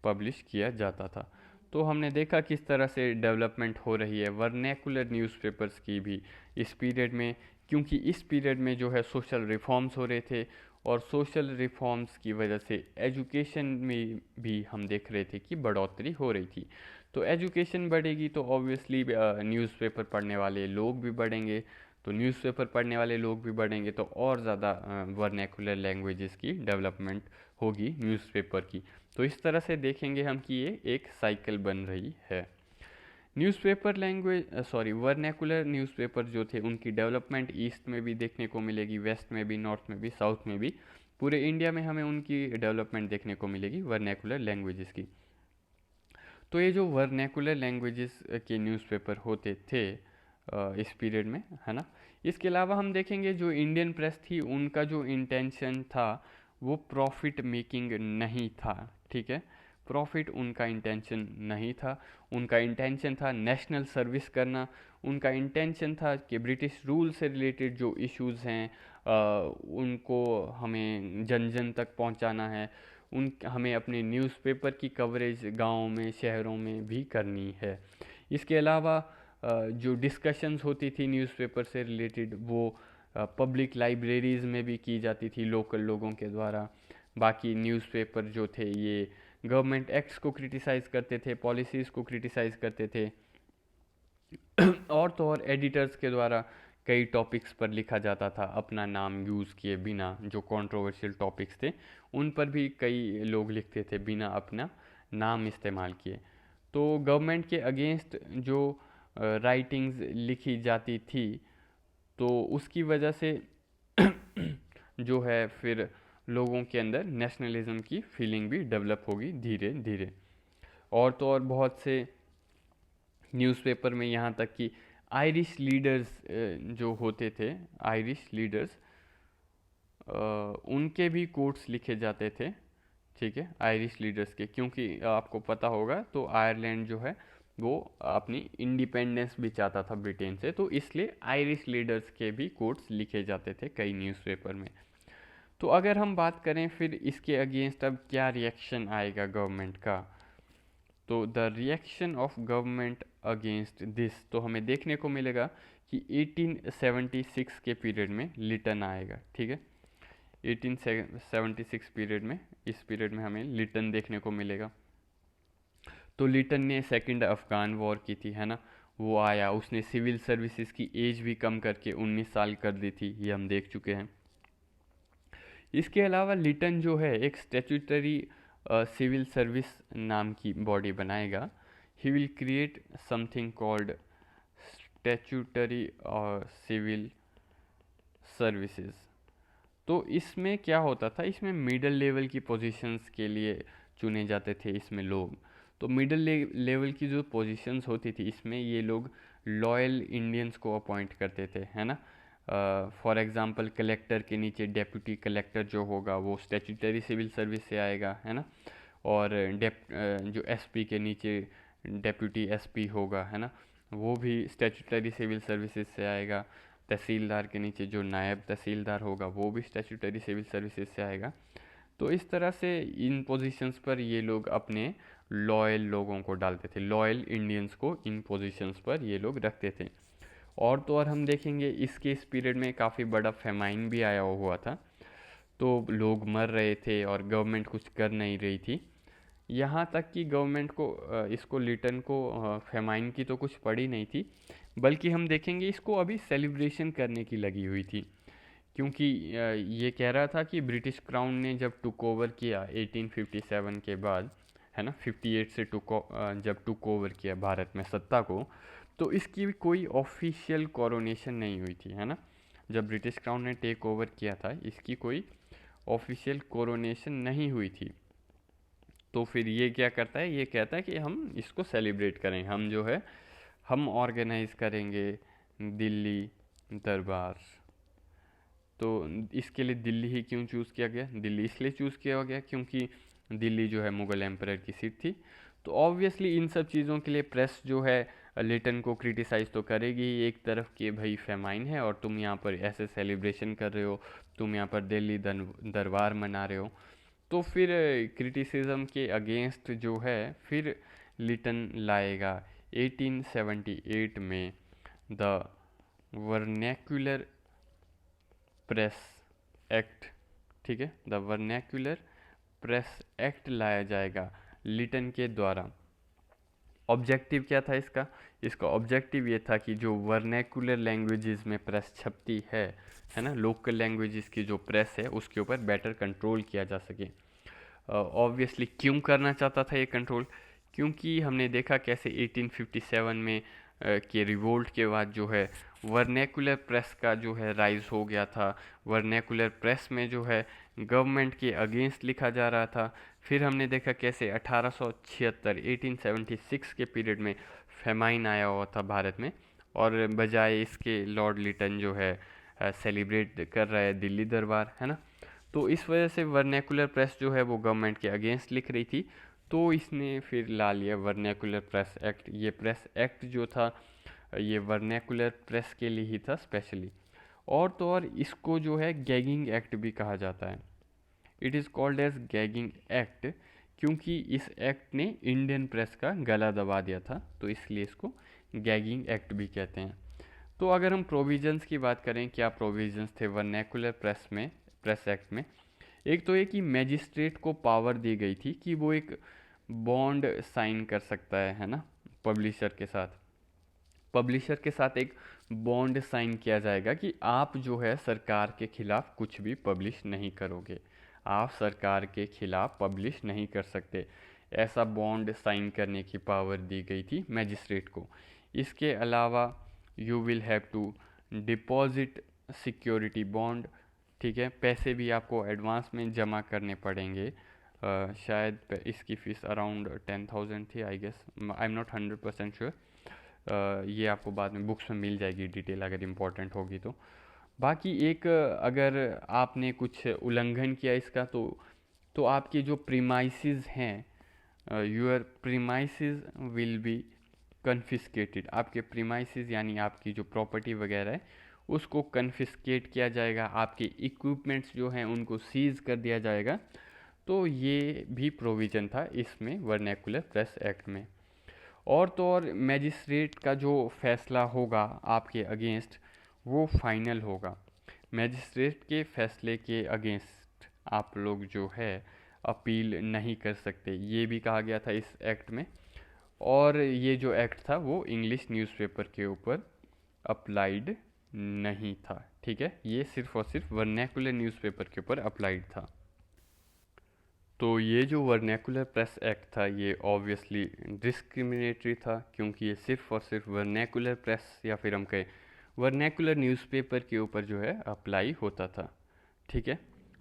पब्लिश किया जाता था। तो हमने देखा किस तरह से डेवलपमेंट हो रही है वर्नैकुलर न्यूज़पेपर्स की भी इस पीरियड में, क्योंकि इस पीरियड में जो है सोशल रिफॉर्म्स हो रहे थे और सोशल रिफॉर्म्स की वजह से एजुकेशन में भी हम देख रहे थे कि बढ़ोतरी हो रही थी। तो एजुकेशन बढ़ेगी तो ऑब्वियसली न्यूज़पेपर पढ़ने वाले लोग भी बढ़ेंगे, तो न्यूज़पेपर पढ़ने वाले लोग भी बढ़ेंगे तो और ज़्यादा वर्नैकुलर लैंग्वेजेस की डेवलपमेंट होगी न्यूज़पेपर की। तो इस तरह से देखेंगे हम कि ये एक साइकिल बन रही है। न्यूज़पेपर वर्नैकुलर न्यूज़पेपर जो थे उनकी डेवलपमेंट ईस्ट में भी देखने को मिलेगी, वेस्ट में भी, नॉर्थ में भी, साउथ में भी। पूरे इंडिया में हमें उनकी डेवलपमेंट देखने को मिलेगी वर्नैकुलर लैंग्वेजेस की। तो ये जो वर्नैकुलर लैंग्वेजेस के न्यूज़पेपर होते थे इस पीरियड में, है ना। इसके अलावा हम देखेंगे जो इंडियन प्रेस थी उनका जो इंटेंशन था वो प्रॉफिट मेकिंग नहीं था, ठीक है। प्रॉफिट उनका इंटेंशन नहीं था, उनका इंटेंशन था नेशनल सर्विस करना। उनका इंटेंशन था कि ब्रिटिश रूल से रिलेटेड जो इश्यूज़ हैं उनको हमें जन जन तक पहुंचाना है। हमें अपने न्यूज़पेपर की कवरेज गाँव में, शहरों में भी करनी है। इसके अलावा जो डिस्कशंस होती थी न्यूज़पेपर से रिलेटेड वो पब्लिक लाइब्रेरीज़ में भी की जाती थी लोकल लोगों के द्वारा। बाकी न्यूज़पेपर जो थे ये गवर्नमेंट एक्ट्स को क्रिटिसाइज़ करते थे, पॉलिसीज़ को क्रिटिसाइज़ करते थे। और तो और एडिटर्स के द्वारा कई टॉपिक्स पर लिखा जाता था अपना नाम यूज़ किए बिना, जो कंट्रोवर्शियल टॉपिक्स थे उन पर भी कई लोग लिखते थे बिना अपना नाम इस्तेमाल किए। तो गवर्नमेंट के अगेंस्ट जो राइटिंग्स लिखी जाती थी, तो उसकी वजह से जो है फिर लोगों के अंदर नेशनलिज्म की फीलिंग भी डेवलप होगी धीरे धीरे। और तो और बहुत से न्यूज़पेपर में यहाँ तक कि आयरिश लीडर्स जो होते थे, आयरिश लीडर्स, उनके भी कोट्स लिखे जाते थे। ठीक है, आयरिश लीडर्स के, क्योंकि आपको पता होगा तो आयरलैंड जो है वो अपनी इंडिपेंडेंस भी चाहता था ब्रिटेन से, तो इसलिए आयरिश लीडर्स के भी कोट्स लिखे जाते थे कई न्यूज़पेपर में। तो अगर हम बात करें फिर इसके अगेंस्ट अब क्या रिएक्शन आएगा गवर्नमेंट का, तो the reaction of government against this, तो हमें देखने को मिलेगा कि 1876 के पीरियड में लिटन आएगा। ठीक है, 1876 पीरियड में, इस पीरियड में हमें लिटन देखने को मिलेगा। तो लिटन ने सेकंड अफ़गान वॉर की थी, है ना, वो आया, उसने सिविल सर्विसेज की एज भी कम करके 19 साल कर दी थी, ये हम देख चुके हैं। इसके अलावा लिटन जो है एक स्टैट्यूटरी सिविल सर्विस नाम की बॉडी बनाएगा। He will create something called statutory civil services. तो इसमें क्या होता था, इसमें मिडिल लेवल की पोजीशंस के लिए चुने जाते थे इसमें लोग। तो मिडिल लेवल की जो पोजीशंस होती थी इसमें ये लोग लॉयल इंडियंस को अपॉइंट करते थे, है ना। फॉर एग्जांपल कलेक्टर के नीचे डेप्यूटी कलेक्टर जो होगा वो स्टैट्यूटरी सिविल सर्विस से आएगा, है ना। और जो एसपी के नीचे डेप्यूटी एसपी होगा, है ना, वो भी स्टैट्यूटरी सिविल सर्विसेज से आएगा। तहसीलदार के नीचे जो नायब तहसीलदार होगा वो भी स्टैट्यूटरी सिविल सर्विसेज से आएगा। तो इस तरह से इन पोजीशंस पर ये लोग अपने लॉयल लोगों को डालते थे, लॉयल इंडियंस को इन पोजीशंस पर ये लोग रखते थे। और तो और हम देखेंगे इसके इस पीरियड में काफ़ी बड़ा फेमाइन भी आया हुआ था, तो लोग मर रहे थे और गवर्नमेंट कुछ कर नहीं रही थी। यहाँ तक कि गवर्नमेंट को इसको लिटन को फेमाइन की तो कुछ पड़ी नहीं थी, बल्कि हम देखेंगे इसको अभी सेलिब्रेशन करने की लगी हुई थी। क्योंकि ये कह रहा था कि ब्रिटिश क्राउन ने जब टुक ओवर किया 1857 के बाद, है ना, 58 से जब टुक ओवर किया भारत में सत्ता को, तो इसकी भी कोई ऑफिशियल कोरोनेशन नहीं हुई थी, है ना। जब ब्रिटिश क्राउन ने टेक ओवर किया था इसकी कोई ऑफिशियल कोरोनेशन नहीं हुई थी। तो फिर ये क्या करता है, ये कहता है कि हम इसको सेलिब्रेट करें, हम जो है हम ऑर्गेनाइज करेंगे दिल्ली दरबार। तो इसके लिए दिल्ली ही क्यों चूज़ किया गया, दिल्ली इसलिए चूज़ किया गया क्योंकि दिल्ली जो है मुग़ल एम्परर की सीट थी। तो ऑब्वियसली इन सब चीज़ों के लिए प्रेस जो है लिटन को क्रिटिसाइज़ तो करेगी एक तरफ कि भाई फेमाइन है और तुम यहाँ पर ऐसे सेलिब्रेशन कर रहे हो, तुम यहाँ पर दिल्ली दरबार मना रहे हो। तो फिर क्रिटिसिज्म के अगेंस्ट जो है फिर लिटन लाएगा 1878 में द वर्नैक्युलर प्रेस एक्ट। ठीक है, द वर्नैक्युलर प्रेस एक्ट लाया जाएगा लिटन के द्वारा। ऑब्जेक्टिव क्या था इसका, इसका ऑब्जेक्टिव ये था कि जो वर्नैक्युलर लैंग्वेजेस में प्रेस छपती है ना, लोकल लैंग्वेजेस की जो प्रेस है उसके ऊपर बेटर कंट्रोल किया जा सके। ऑब्वियसली क्यों करना चाहता था ये कंट्रोल, क्योंकि हमने देखा कैसे 1857 में के रिवोल्ट के बाद जो है वर्नैकुलर प्रेस का जो है राइज हो गया था। वर्नैकुलर प्रेस में जो है गवर्नमेंट के अगेंस्ट लिखा जा रहा था। फिर हमने देखा कैसे 1876 1876 के पीरियड में फेमाइन आया हुआ था भारत में, और बजाय इसके लॉर्ड लिटन जो है सेलिब्रेट कर रहा है दिल्ली दरबार, है ना। तो इस वजह से वर्नैकुलर प्रेस जो है वो गवर्नमेंट के अगेंस्ट लिख रही थी, तो इसने फिर ला लिया वर्नैकुलर प्रेस एक्ट। ये प्रेस एक्ट जो था ये वर्नैकुलर प्रेस के लिए ही था स्पेशली। और तो और इसको जो है गैगिंग एक्ट भी कहा जाता है। It is called as gagging act क्योंकि इस एक्ट ने इंडियन प्रेस का गला दबा दिया था, तो इसलिए इसको गैगिंग एक्ट भी कहते हैं। तो अगर हम प्रोविजंस की बात करें, क्या प्रोविजंस थे वर्नैकुलर प्रेस एक्ट में, एक तो ये कि मैजिस्ट्रेट को पावर दी गई थी कि वो एक बॉन्ड साइन कर सकता है ना, पब्लिशर के साथ। पब्लिशर के साथ एक बॉन्ड साइन किया जाएगा कि आप जो है सरकार के खिलाफ कुछ भी पब्लिश नहीं करोगे, आप सरकार के खिलाफ पब्लिश नहीं कर सकते। ऐसा बॉन्ड साइन करने की पावर दी गई थी मैजिस्ट्रेट को। इसके अलावा you will have to deposit security bond, ठीक है, पैसे भी आपको एडवांस में जमा करने पड़ेंगे। शायद इसकी फ़ीस अराउंड 10,000 थी I guess, I am not 100% sure. ये आपको बाद में बुक्स में मिल जाएगी डिटेल अगर इम्पोर्टेंट होगी तो। बाकी एक अगर आपने कुछ उल्लंघन किया इसका तो आपके जो प्रीमाइसेस हैं, your premises will be confiscated. आपके प्रीमाइसेस यानी आपकी जो प्रॉपर्टी वगैरह है उसको कन्फिस्केट किया जाएगा, आपके इक्विपमेंट्स जो हैं उनको सीज कर दिया जाएगा। तो ये भी प्रोविज़न था इसमें वर्नैकुलर प्रेस एक्ट में। और तो और मैजिस्ट्रेट का जो फैसला होगा आपके अगेंस्ट वो फाइनल होगा। मैजिस्ट्रेट के फैसले के अगेंस्ट आप लोग जो है अपील नहीं कर सकते, ये भी कहा गया था इस एक्ट में। और ये जो एक्ट था वो इंग्लिश न्यूज़पेपर के ऊपर अप्लाइड नहीं था, ठीक है, ये सिर्फ और सिर्फ वर्नैकुलर न्यूज़पेपर के ऊपर अप्लाइड था। तो ये जो वर्नैकुलर प्रेस एक्ट था ये ऑब्वियसली डिस्क्रिमिनेटरी था, क्योंकि ये सिर्फ और सिर्फ वर्नैकुलर प्रेस या फिर हम कहें वर्नैकुलर न्यूज़पेपर के ऊपर जो है अप्लाई होता था, ठीक है।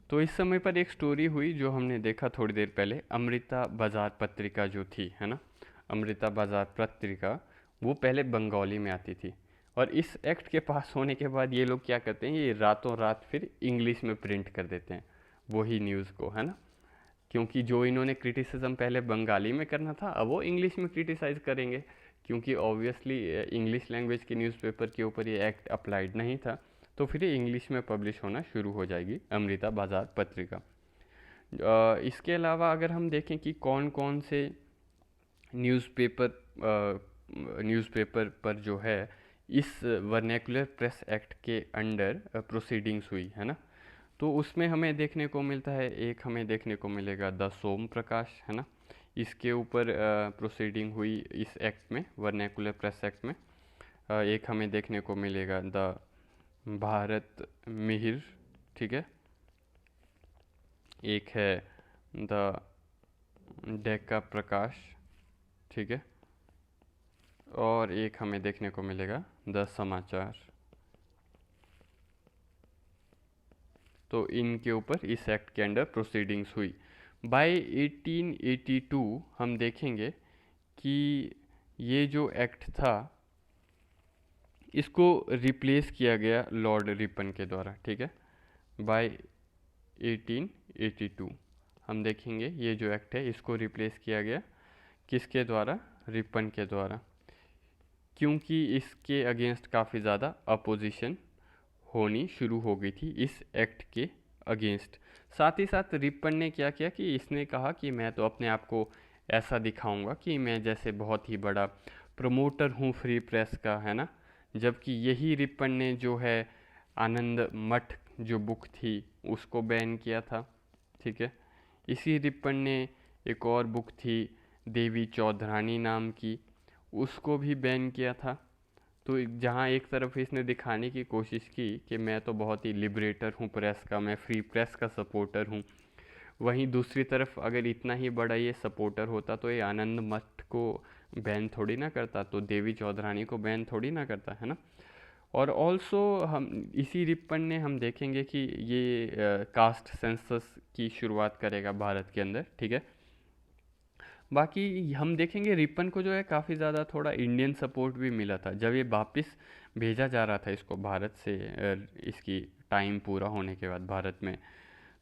तो इस समय पर एक स्टोरी हुई जो हमने देखा थोड़ी देर पहले, अमृता बाज़ार पत्रिका जो थी, है ना, अमृता बाज़ार पत्रिका वो पहले बंगाली में आती थी। और इस एक्ट के पास होने के बाद ये लोग क्या करते हैं, ये रातों रात फिर इंग्लिश में प्रिंट कर देते हैं वही न्यूज़ को, है ना, क्योंकि जो इन्होंने क्रिटिसिज्म पहले बंगाली में करना था अब वो इंग्लिश में क्रिटिसाइज़ करेंगे, क्योंकि ऑब्वियसली इंग्लिश लैंग्वेज के न्यूज़पेपर के ऊपर ये एक्ट अप्लाइड नहीं था। तो फिर ये इंग्लिश में पब्लिश होना शुरू हो जाएगी अमृता बाज़ार पत्रिका। इसके अलावा अगर हम देखें कि कौन कौन से न्यूज़पेपर पर जो है इस वर्नैकुलर प्रेस एक्ट के अंडर प्रोसीडिंग्स हुई, है ना, तो उसमें हमें देखने को मिलता है, एक हमें देखने को मिलेगा द सोम प्रकाश, है ना, इसके ऊपर प्रोसीडिंग हुई इस एक्ट में, वर्नैकुलर प्रेस एक्ट में। एक हमें देखने को मिलेगा द भारत मिहिर, ठीक है, एक है द डेक्का प्रकाश, ठीक है, और एक हमें देखने को मिलेगा द समाचार। तो इनके ऊपर इस एक्ट के अंडर प्रोसीडिंग्स हुई। बाय 1882 हम देखेंगे कि ये जो एक्ट था इसको रिप्लेस किया गया लॉर्ड रिपन के द्वारा, ठीक है। बाय 1882 हम देखेंगे ये जो एक्ट है इसको रिप्लेस किया गया किसके द्वारा, रिपन के द्वारा, क्योंकि इसके अगेंस्ट काफ़ी ज़्यादा अपोजिशन होनी शुरू हो गई थी इस एक्ट के अगेंस्ट। साथ ही साथ रिपन ने क्या किया कि इसने कहा कि मैं तो अपने आप को ऐसा दिखाऊंगा कि मैं जैसे बहुत ही बड़ा प्रमोटर हूँ फ्री प्रेस का, है ना, जबकि यही रिपन ने जो है आनंद मठ जो बुक थी उसको बैन किया था, ठीक है। इसी रिपन ने एक और बुक थी देवी चौधरानी नाम की, उसको भी बैन किया था। तो जहाँ एक तरफ इसने दिखाने की कोशिश की कि मैं तो बहुत ही लिबरेटर हूँ प्रेस का, मैं फ्री प्रेस का सपोर्टर हूँ, वहीं दूसरी तरफ अगर इतना ही बड़ा ये सपोर्टर होता तो ये आनंद मठ को बैन थोड़ी ना करता, तो देवी चौधरानी को बैन थोड़ी ना करता, है ना। और ऑल्सो हम इसी रिपन ने हम देखेंगे कि ये कास्ट सेंसस की शुरुआत करेगा भारत के अंदर, ठीक है। बाकी हम देखेंगे रिपन को जो है काफ़ी ज़्यादा थोड़ा इंडियन सपोर्ट भी मिला था जब ये वापस भेजा जा रहा था इसको भारत से, इसकी टाइम पूरा होने के बाद भारत में।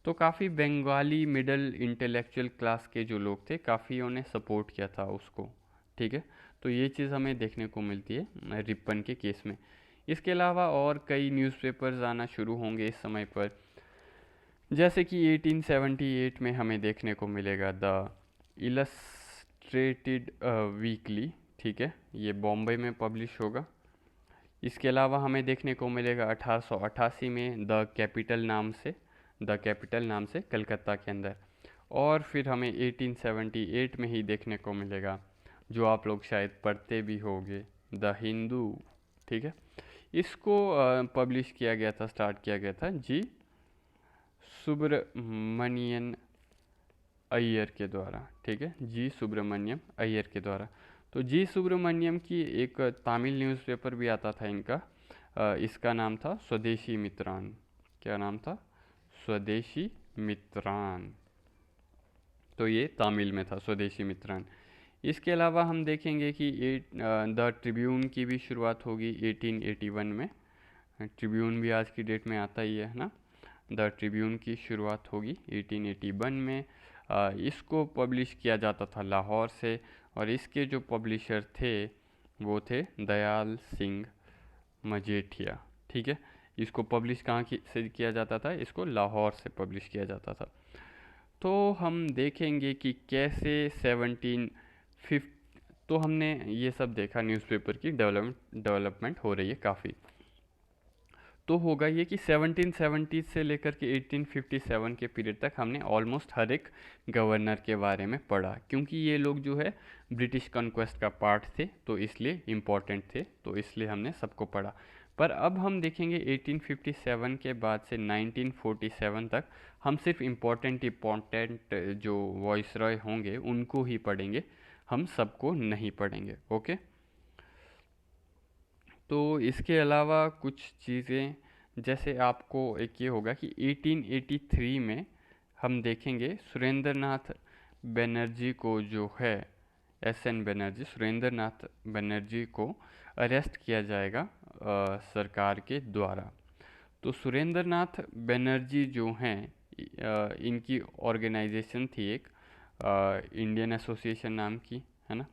तो काफ़ी बंगाली मिडल इंटेलेक्चुअल क्लास के जो लोग थे काफ़ी उन्हें सपोर्ट किया था उसको, ठीक है। तो ये चीज़ हमें देखने को मिलती है रिपन के केस में। इसके अलावा और कई न्यूज़पेपर्स आना शुरू होंगे इस समय पर, जैसे कि 1878 में हमें देखने को मिलेगा द इलस्ट्रेटेड वीकली, ठीक है, ये बॉम्बे में पब्लिश होगा। इसके अलावा हमें देखने को मिलेगा 1888 में द कैपिटल नाम से कलकत्ता के अंदर। और फिर हमें 1878 में ही देखने को मिलेगा जो आप लोग शायद पढ़ते भी होंगे, द हिंदू, ठीक है। इसको पब्लिश किया गया था, स्टार्ट किया गया था जी सुब्रमण्यन अय्यर के द्वारा, ठीक है, जी सुब्रमण्यम अय्यर के द्वारा। तो जी सुब्रमण्यम की एक तमिल न्यूज़पेपर भी आता था इनका, इसका नाम था स्वदेशी मित्रान। क्या नाम था? स्वदेशी मित्रान। तो ये तमिल में था, स्वदेशी मित्रान। इसके अलावा हम देखेंगे कि द ट्रिब्यून की भी शुरुआत होगी 1881 में। ट्रिब्यून भी आज की डेट में आता ही है ना। द ट्रिब्यून की शुरुआत होगी 1881 में। इसको पब्लिश किया जाता था लाहौर से, और इसके जो पब्लिशर थे वो थे दयाल सिंह मजेठिया, ठीक है। इसको पब्लिश कहाँ से किया जाता था? इसको लाहौर से पब्लिश किया जाता था। तो हम देखेंगे कि कैसे 1750, तो हमने ये सब देखा, न्यूज़पेपर की डेवलपमेंट हो रही है काफ़ी। तो होगा ये कि 1770 से लेकर के 1857 के पीरियड तक हमने ऑलमोस्ट हर एक गवर्नर के बारे में पढ़ा, क्योंकि ये लोग जो है ब्रिटिश कॉन्क्वेस्ट का पार्ट थे, तो इसलिए इम्पोर्टेंट थे, तो इसलिए हमने सबको पढ़ा। पर अब हम देखेंगे 1857 के बाद से 1947 तक हम सिर्फ इम्पोर्टेंट जो वॉइसरॉय होंगे उनको ही पढ़ेंगे, हम सबको नहीं पढ़ेंगे, ओके। तो इसके अलावा कुछ चीज़ें, जैसे आपको एक ये होगा कि 1883 में हम देखेंगे सुरेंद्र नाथ बनर्जी को जो है, एस.एन. बनर्जी, सुरेंद्र नाथ बनर्जी को अरेस्ट किया जाएगा सरकार के द्वारा। तो सुरेंद्र नाथ बनर्जी जो हैं, इनकी ऑर्गेनाइजेशन थी एक इंडियन एसोसिएशन नाम की, है ना।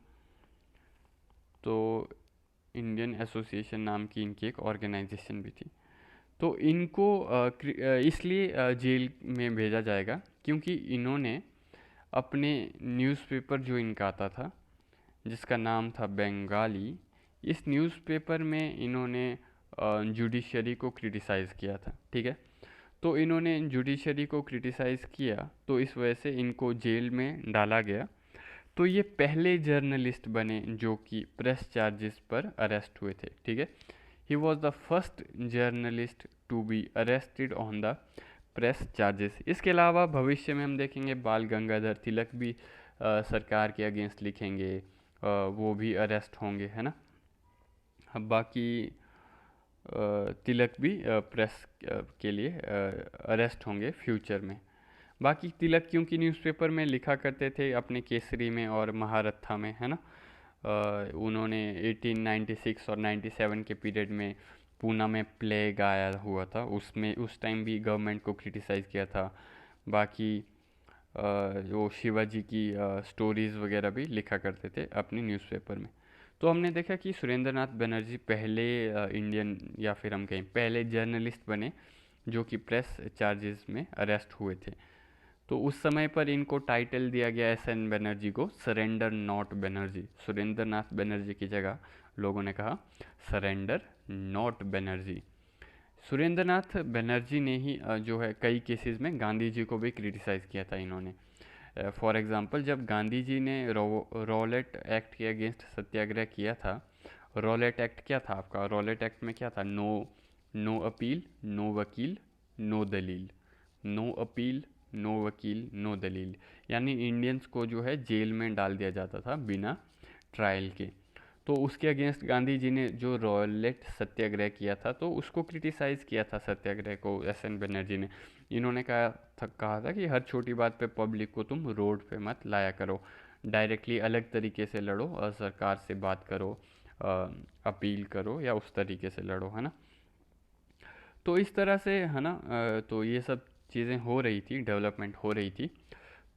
तो इंडियन एसोसिएशन नाम की इनकी एक ऑर्गेनाइजेशन भी थी। तो इनको इसलिए जेल में भेजा जाएगा क्योंकि इन्होंने अपने न्यूज़पेपर जो इनका आता था, जिसका नाम था बंगाली, इस न्यूज़पेपर में इन्होंने जुडिशरी को क्रिटिसाइज़ किया था, ठीक है। तो इन्होंने जुडिशरी को क्रिटिसाइज़ किया, तो इस वजह से इनको जेल में डाला गया। तो ये पहले जर्नलिस्ट बने जो कि प्रेस चार्जेस पर अरेस्ट हुए थे, ठीक है। He was the first journalist to be arrested on the press charges. इसके अलावा भविष्य में हम देखेंगे बाल गंगाधर तिलक भी सरकार के अगेंस्ट लिखेंगे, वो भी अरेस्ट होंगे, है ना। अब बाकी तिलक भी प्रेस के लिए अरेस्ट होंगे फ्यूचर में। बाकी तिलक क्योंकि न्यूज़पेपर में लिखा करते थे अपने केसरी में और महारत्था में, है ना। उन्होंने 1896 और 97 के पीरियड में पूना में प्लेग आया हुआ था, उसमें उस टाइम भी गवर्नमेंट को क्रिटिसाइज़ किया था। बाकी वो शिवाजी की स्टोरीज़ वगैरह भी लिखा करते थे अपनी न्यूज़पेपर में। तो हमने देखा कि सुरेंद्र नाथ बनर्जी पहले इंडियन, या फिर हम कहें पहले जर्नलिस्ट बने जो कि प्रेस चार्जेस में अरेस्ट हुए थे। तो उस समय पर इनको टाइटल दिया गया एस.एन. बनर्जी को सरेंडर नॉट बनर्जी। सुरेंद्र नाथ बनर्जी की जगह लोगों ने कहा सरेंडर नॉट बनर्जी। सुरेंद्र नाथ बनर्जी ने ही जो है कई केसेस में गांधी जी को भी क्रिटिसाइज़ किया था इन्होंने। फॉर एग्ज़ाम्पल, जब गांधी जी ने रॉलेट एक्ट के अगेंस्ट सत्याग्रह किया था, रॉलेट एक्ट क्या था आपका? रॉलेट एक्ट में क्या था? नो अपील, नो वकील, नो दलील। नो अपील, नो वकील, नो दलील, यानी इंडियंस को जो है जेल में डाल दिया जाता था बिना ट्रायल के। तो उसके अगेंस्ट गांधी जी ने जो रॉलेट सत्याग्रह किया था, तो उसको क्रिटिसाइज़ किया था सत्याग्रह को एस.एन. बनर्जी ने। इन्होंने कहा था कि हर छोटी बात पे पब्लिक को तुम रोड पे मत लाया करो, डायरेक्टली अलग तरीके से लड़ो और सरकार से बात करो, अपील करो या उस तरीके से लड़ो, है ना। तो इस तरह से, है ना, तो ये सब चीज़ें हो रही थी, डेवलपमेंट हो रही थी।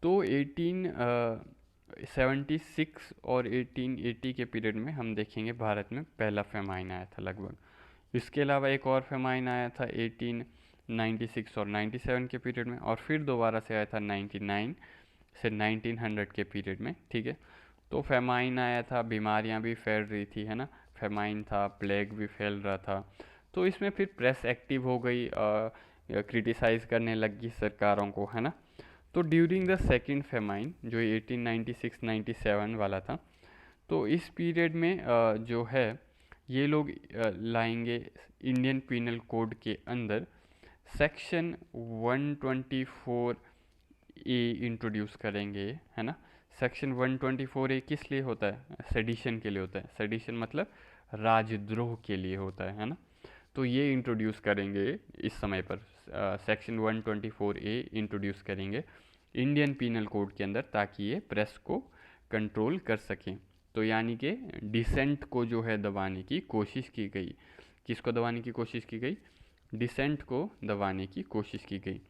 तो 1876 और 1880 के पीरियड में हम देखेंगे भारत में पहला फेमाइन आया था लगभग। इसके अलावा एक और फेमाइन आया था 1896 और 97 के पीरियड में, और फिर दोबारा से आया था 99 से 1900 के पीरियड में, ठीक है। तो फेमाइन आया था, बीमारियां भी फैल रही थी, है ना। फेमाइन था, प्लेग भी फैल रहा था। तो इसमें फिर प्रेस एक्टिव हो गई, क्रिटिसाइज़ करने लगी सरकारों को, है ना। तो ड्यूरिंग द सेकेंड फेमाइन जो 1896-97 वाला था, तो इस पीरियड में जो है ये लोग लाएंगे इंडियन पीनल कोड के अंदर सेक्शन 124 ए इंट्रोड्यूस करेंगे, है ना। सेक्शन 124 ए किस लिए होता है? सेडिशन के लिए होता है। सेडिशन मतलब राजद्रोह के लिए होता है ना। तो ये इंट्रोड्यूस करेंगे इस समय पर, सेक्शन 124 ए इंट्रोड्यूस करेंगे इंडियन पीनल कोड के अंदर, ताकि ये प्रेस को कंट्रोल कर सकें। तो यानी कि डिसेंट को जो है दबाने की कोशिश की गई। किसको दबाने की कोशिश की गई? डिसेंट को दबाने की कोशिश की गई।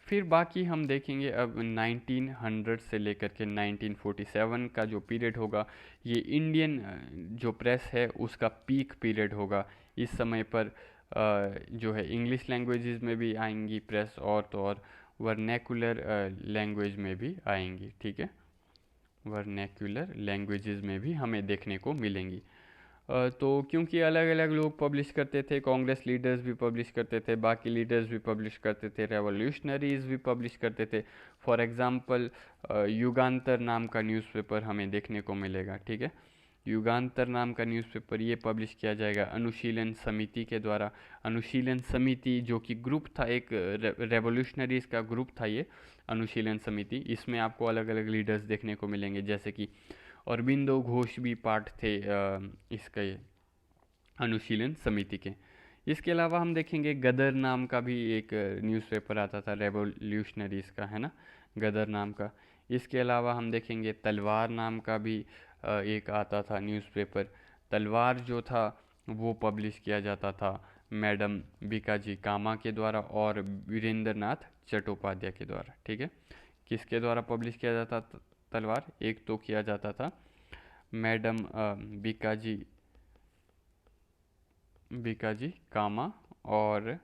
फिर बाकी हम देखेंगे अब 1900 से लेकर के 1947 का जो पीरियड होगा, ये इंडियन जो प्रेस है उसका पीक पीरियड होगा। इस समय पर जो है इंग्लिश लैंग्वेजेस में भी आएंगी प्रेस, और तो और वर्नैकुलर लैंग्वेज में भी आएंगी, ठीक है। वर्नैकुलर लैंग्वेजेस में भी हमें देखने को मिलेंगी। तो क्योंकि अलग अलग लोग पब्लिश करते थे, कांग्रेस लीडर्स भी पब्लिश करते थे, बाकी लीडर्स भी पब्लिश करते थे, रेवोल्यूशनरीज भी पब्लिश करते थे। फॉर एग्जांपल युगांतर नाम का न्यूज़पेपर हमें देखने को मिलेगा, ठीक है। युगांतर नाम का न्यूज़पेपर ये पब्लिश किया जाएगा अनुशीलन समिति के द्वारा। अनुशीलन समिति जो कि ग्रुप था, एक रेवोल्यूशनरीज का ग्रुप था ये अनुशीलन समिति। इसमें आपको अलग अलग लीडर्स देखने को मिलेंगे, जैसे कि अरबिंदो घोष भी पार्ट थे इसका, ये अनुशीलन समिति के। इसके अलावा हम देखेंगे गदर नाम का भी एक न्यूज़पेपर आता था रेवोल्यूशनरीज का, है ना, गदर नाम का। इसके अलावा हम देखेंगे तलवार नाम का भी एक आता था न्यूज़पेपर। तलवार जो था वो पब्लिश किया जाता था मैडम बीकाजी कामा के द्वारा और वीरेंद्र नाथ चट्टोपाध्याय के द्वारा, ठीक है। किसके द्वारा पब्लिश किया जाता था तलवार? एक तो किया जाता था मैडम बीकाजी कामा और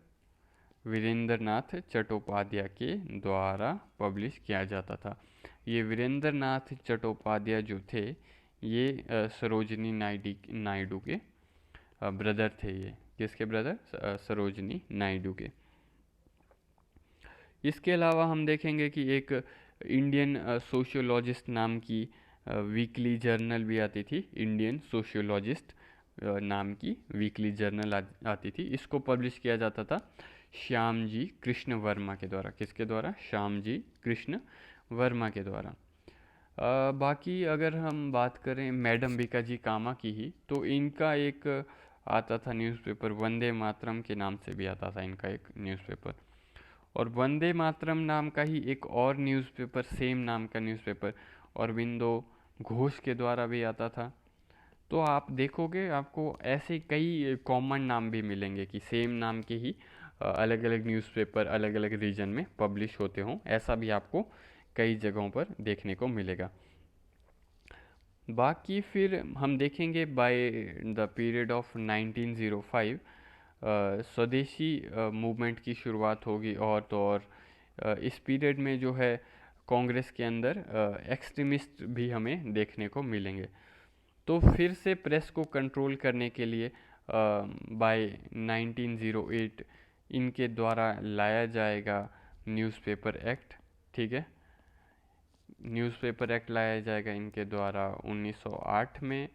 वीरेंद्र नाथ चट्टोपाध्याय के द्वारा पब्लिश किया जाता था। ये वीरेंद्र नाथ चट्टोपाध्याय जो थे ये सरोजिनी नायडू के ब्रदर थे। ये किसके ब्रदर? सरोजिनी नायडू के। इसके अलावा हम देखेंगे कि एक इंडियन सोशियोलॉजिस्ट नाम की वीकली जर्नल भी आती थी। इंडियन सोशियोलॉजिस्ट नाम की वीकली जर्नल आती थी। इसको पब्लिश किया जाता था श्याम जी कृष्ण वर्मा के द्वारा। किसके द्वारा? श्याम जी कृष्ण वर्मा के द्वारा। बाकी अगर हम बात करें मैडम बीकाजी कामा की ही, तो इनका एक आता था न्यूज़पेपर वंदे मातरम के नाम से भी आता था इनका एक न्यूज़पेपर। और वंदे मातरम नाम का ही एक और न्यूज़पेपर, सेम नाम का न्यूज़पेपर अरबिंदो घोष के द्वारा भी आता था। तो आप देखोगे आपको ऐसे कई कॉमन नाम भी मिलेंगे कि सेम नाम के ही अलग अलग न्यूज़पेपर अलग अलग रीजन में पब्लिश होते हों, ऐसा भी आपको कई जगहों पर देखने को मिलेगा। बाकी फिर हम देखेंगे बाय द पीरियड ऑफ 1905 स्वदेशी मूवमेंट की शुरुआत होगी, और तो और इस पीरियड में जो है कांग्रेस के अंदर एक्सट्रीमिस्ट भी हमें देखने को मिलेंगे। तो फिर से प्रेस को कंट्रोल करने के लिए बाय 1908 इनके द्वारा लाया जाएगा न्यूज़पेपर एक्ट, ठीक है। न्यूज़पेपर एक्ट लाया जाएगा इनके द्वारा 1908 में।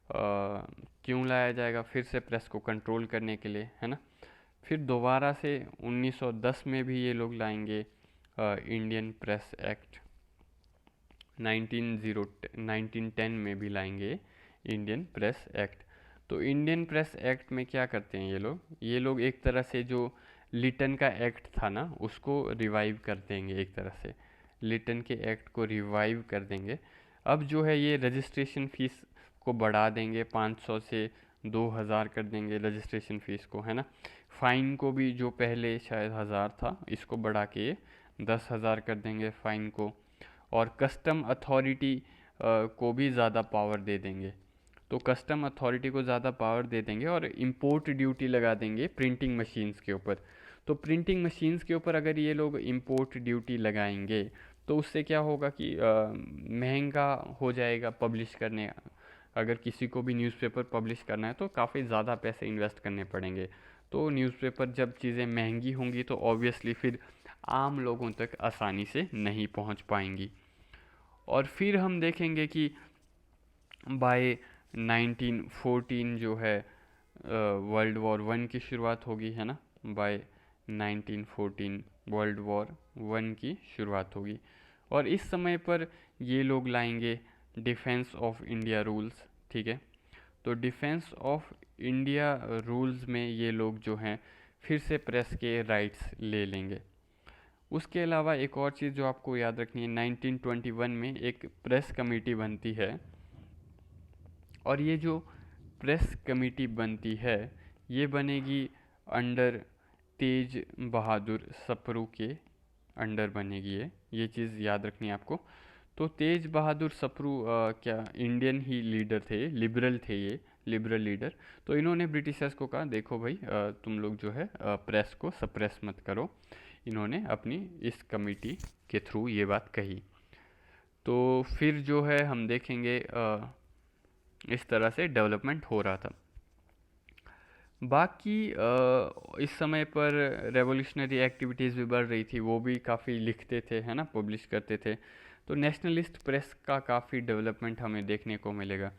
क्यों लाया जाएगा? फिर से प्रेस को कंट्रोल करने के लिए, है ना। फिर दोबारा से 1910 में भी ये लोग लाएंगे इंडियन प्रेस एक्ट। 1910 में भी लाएंगे इंडियन प्रेस एक्ट। तो इंडियन प्रेस एक्ट में क्या करते हैं ये लोग एक तरह से जो लिटन का एक्ट था ना उसको रिवाइव कर देंगे। एक तरह से लिटन के एक्ट को रिवाइव कर देंगे। अब जो है ये रजिस्ट्रेशन फ़ीस को बढ़ा देंगे, 500 से 2000 कर देंगे रजिस्ट्रेशन फ़ीस को, है ना। फ़ाइन को भी जो पहले शायद 1000 था इसको बढ़ा के 10,000 कर देंगे फ़ाइन को। और कस्टम अथॉरिटी को भी ज़्यादा पावर दे देंगे। तो कस्टम अथॉरिटी को ज़्यादा पावर दे देंगे और इम्पोर्ट ड्यूटी लगा देंगे प्रिंटिंग मशीन्स के ऊपर। तो प्रिंटिंग मशीन्स के ऊपर अगर ये लोग इम्पोर्ट ड्यूटी लगाएंगे तो उससे क्या होगा कि महंगा हो जाएगा पब्लिश करने। अगर किसी को भी न्यूज़पेपर पब्लिश करना है तो काफ़ी ज़्यादा पैसे इन्वेस्ट करने पड़ेंगे। तो न्यूज़पेपर जब चीज़ें महंगी होंगी तो ऑब्वियसली फिर आम लोगों तक आसानी से नहीं पहुंच पाएंगी। और फिर हम देखेंगे कि बाय 1914 जो है वर्ल्ड वॉर वन की शुरुआत होगी, है ना। बाय 1914 वर्ल्ड वॉर वन की शुरुआत होगी। और इस समय पर ये लोग लाएंगे डिफेंस ऑफ इंडिया रूल्स, ठीक है। तो डिफेंस ऑफ इंडिया रूल्स में ये लोग जो हैं फिर से प्रेस के राइट्स ले लेंगे। उसके अलावा एक और चीज़ जो आपको याद रखनी है, 1921 में एक प्रेस कमेटी बनती है, और ये जो प्रेस कमेटी बनती है ये बनेगी अंडर तेज बहादुर सप्रू के अंडर बनेगी। ये चीज़ याद रखनी है आपको। तो तेज बहादुर सप्रू क्या इंडियन ही लीडर थे, लिबरल थे, ये लिबरल लीडर। तो इन्होंने ब्रिटिशर्स को कहा देखो भाई तुम लोग जो है प्रेस को सप्रेस मत करो। इन्होंने अपनी इस कमेटी के थ्रू ये बात कही। तो फिर जो है हम देखेंगे इस तरह से डेवलपमेंट हो रहा था। बाकी इस समय पर रेवोल्यूशनरी एक्टिविटीज़ भी बढ़ रही थी, वो भी काफ़ी लिखते थे, है ना, पब्लिश करते थे। तो नेशनलिस्ट प्रेस का काफ़ी डेवलपमेंट हमें देखने को मिलेगा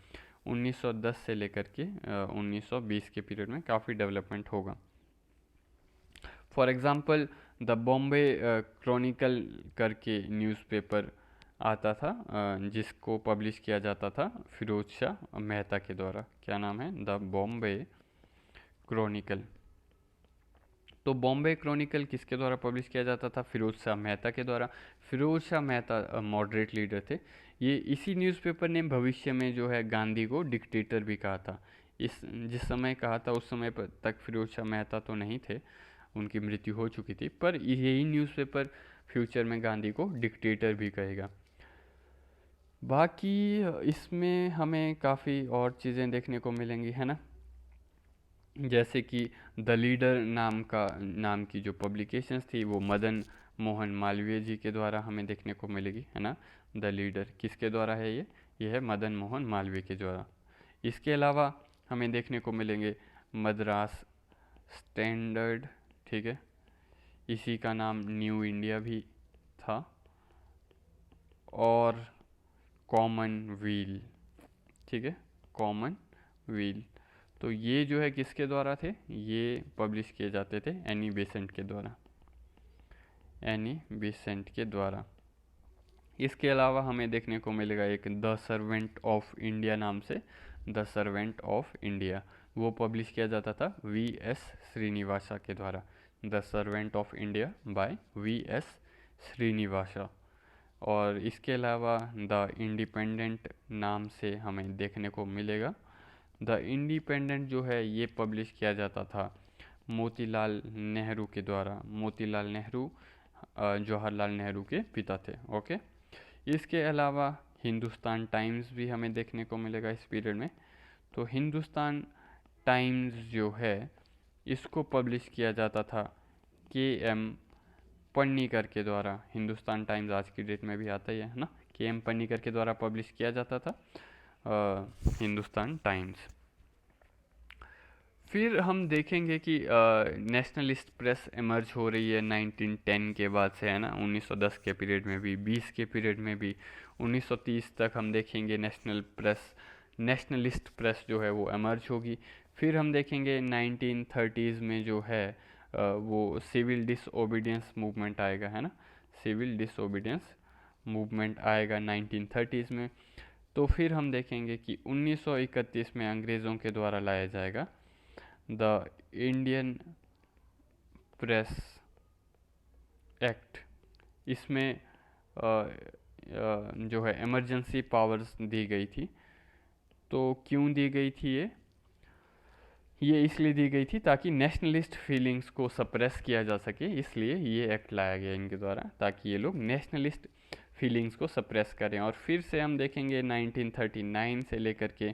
1910 से लेकर के 1920 के पीरियड में काफ़ी डेवलपमेंट होगा। For example the Bombay Chronicle करके न्यूज़पेपर आता था जिसको पब्लिश किया जाता था फिरोज शाह मेहता के द्वारा। क्या नाम है? The Bombay Chronicle. तो बॉम्बे क्रॉनिकल किसके द्वारा पब्लिश किया जाता था? फिरोज शाह मेहता के द्वारा। फिरोज शाह मेहता मॉडरेट लीडर थे। ये इसी न्यूज़पेपर ने भविष्य में जो है गांधी को डिक्टेटर भी कहा था। इस जिस समय कहा था उस समय पर तक फिरोज शाह मेहता तो नहीं थे, उनकी मृत्यु हो चुकी थी, पर यही न्यूज़पेपर फ्यूचर में गांधी को डिक्टेटर भी कहेगा। बाकी इसमें हमें काफ़ी और चीज़ें देखने को मिलेंगी, है ना, जैसे कि द लीडर नाम की जो पब्लिकेशंस थी वो मदन मोहन मालवीय जी के द्वारा हमें देखने को मिलेगी, है ना। द लीडर किसके द्वारा है? ये है मदन मोहन मालवीय के द्वारा। इसके अलावा हमें देखने को मिलेंगे मद्रास स्टैंडर्ड, ठीक है, इसी का नाम न्यू इंडिया भी था, और कॉमनवेल, ठीक है, कॉमनवेल। तो ये जो है किसके द्वारा थे? ये पब्लिश किए जाते थे एनी बेसेंट के द्वारा, एनी बेसेंट के द्वारा। इसके अलावा हमें देखने को मिलेगा एक द सर्वेंट ऑफ इंडिया नाम से, द सर्वेंट ऑफ इंडिया, वो पब्लिश किया जाता था V.S. श्रीनिवासा के द्वारा। The servant of India by V.S. Srinivasa. और इसके अलावा द इंडिपेंडेंट नाम से हमें देखने को मिलेगा। द इंडिपेंडेंट जो है ये पब्लिश किया जाता था मोतीलाल नेहरू के द्वारा। मोतीलाल नेहरू जवाहरलाल नेहरू के पिता थे। ओके। इसके अलावा हिंदुस्तान टाइम्स भी हमें देखने को मिलेगा इस पीरियड में। तो हिंदुस्तान टाइम्स जो है इसको पब्लिश किया जाता था K.M. पन्नीकर के द्वारा। हिंदुस्तान टाइम्स आज की डेट में भी आता ही है ना, K.M. पन्नीकर के द्वारा पब्लिश किया जाता था हिंदुस्तान टाइम्स। फिर हम देखेंगे कि नेशनलिस्ट प्रेस इमर्ज हो रही है 1910 के बाद से, है ना, 1910 के पीरियड में भी, 20 के पीरियड में भी, 1930 तक हम देखेंगे नेशनलिस्ट प्रेस जो है वो इमर्ज होगी। फिर हम देखेंगे 1930s में जो है वो सिविल डिसओबीडियंस मूवमेंट आएगा, है ना, सिविल डिसओबीडियंस मूवमेंट आएगा 1930s में। तो फिर हम देखेंगे कि 1931 में अंग्रेज़ों के द्वारा लाया जाएगा द इंडियन प्रेस एक्ट। इसमें जो है इमरजेंसी पावर्स दी गई थी। तो क्यों दी गई थी ये इसलिए दी गई थी ताकि नेशनलिस्ट फीलिंग्स को सप्रेस किया जा सके, इसलिए ये एक्ट लाया गया इनके द्वारा ताकि ये लोग नेशनलिस्ट फीलिंग्स को सप्रेस करें। और फिर से हम देखेंगे 1939 से लेकर के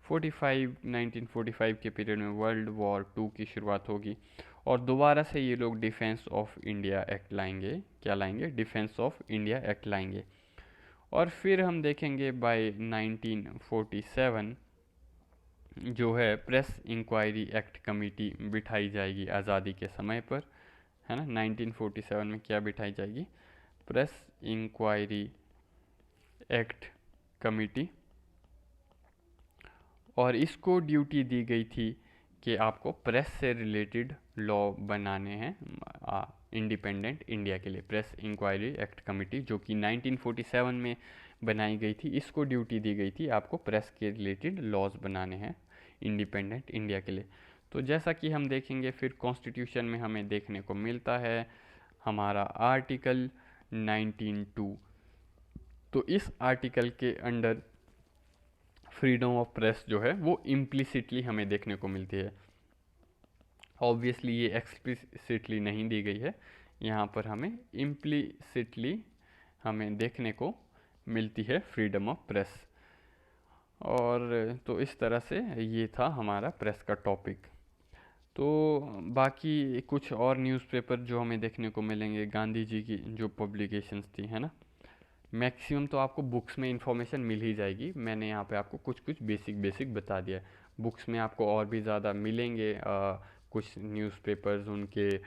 1945 के पीरियड में वर्ल्ड वॉर 2 की शुरुआत होगी, और दोबारा से ये लोग डिफेंस ऑफ इंडिया एक्ट लाएंगे। क्या लाएंगे? डिफेंस ऑफ इंडिया एक्ट लाएंगे। और फिर हम देखेंगे बाय 1947 जो है प्रेस इंक्वायरी एक्ट कमेटी बिठाई जाएगी आज़ादी के समय पर, है ना। 1947 में क्या बिठाई जाएगी? Press inquiry act committee. और इसको ड्यूटी दी गई थी कि आपको प्रेस से रिलेटेड लॉ बनाने हैं इंडिपेंडेंट इंडिया के लिए। प्रेस इंक्वायरी एक्ट कमेटी जो कि 1947 में बनाई गई थी, इसको ड्यूटी दी गई थी आपको प्रेस के रिलेटेड लॉज बनाने हैं इंडिपेंडेंट इंडिया के लिए। तो जैसा कि हम देखेंगे फिर कॉन्स्टिट्यूशन में हमें देखने को मिलता है हमारा आर्टिकल 19(2). तो इस आर्टिकल के अंडर फ्रीडम ऑफ प्रेस जो है वो इम्प्लिसिटली हमें देखने को मिलती है। ऑब्वियसली ये एक्सप्लिसिटली नहीं दी गई है, यहाँ पर हमें इम्प्लिसिटली हमें देखने को मिलती है फ्रीडम ऑफ प्रेस। और तो इस तरह से ये था हमारा प्रेस का टॉपिक। तो बाकी कुछ और न्यूज़पेपर जो हमें देखने को मिलेंगे, गांधी जी की जो पब्लिकेशंस थी, है ना। मैक्सिमम तो आपको बुक्स में इंफॉर्मेशन मिल ही जाएगी, मैंने यहाँ पे आपको कुछ कुछ बेसिक बता दिया है। बुक्स में आपको और भी ज़्यादा मिलेंगे कुछ न्यूज़पेपर्स, उनके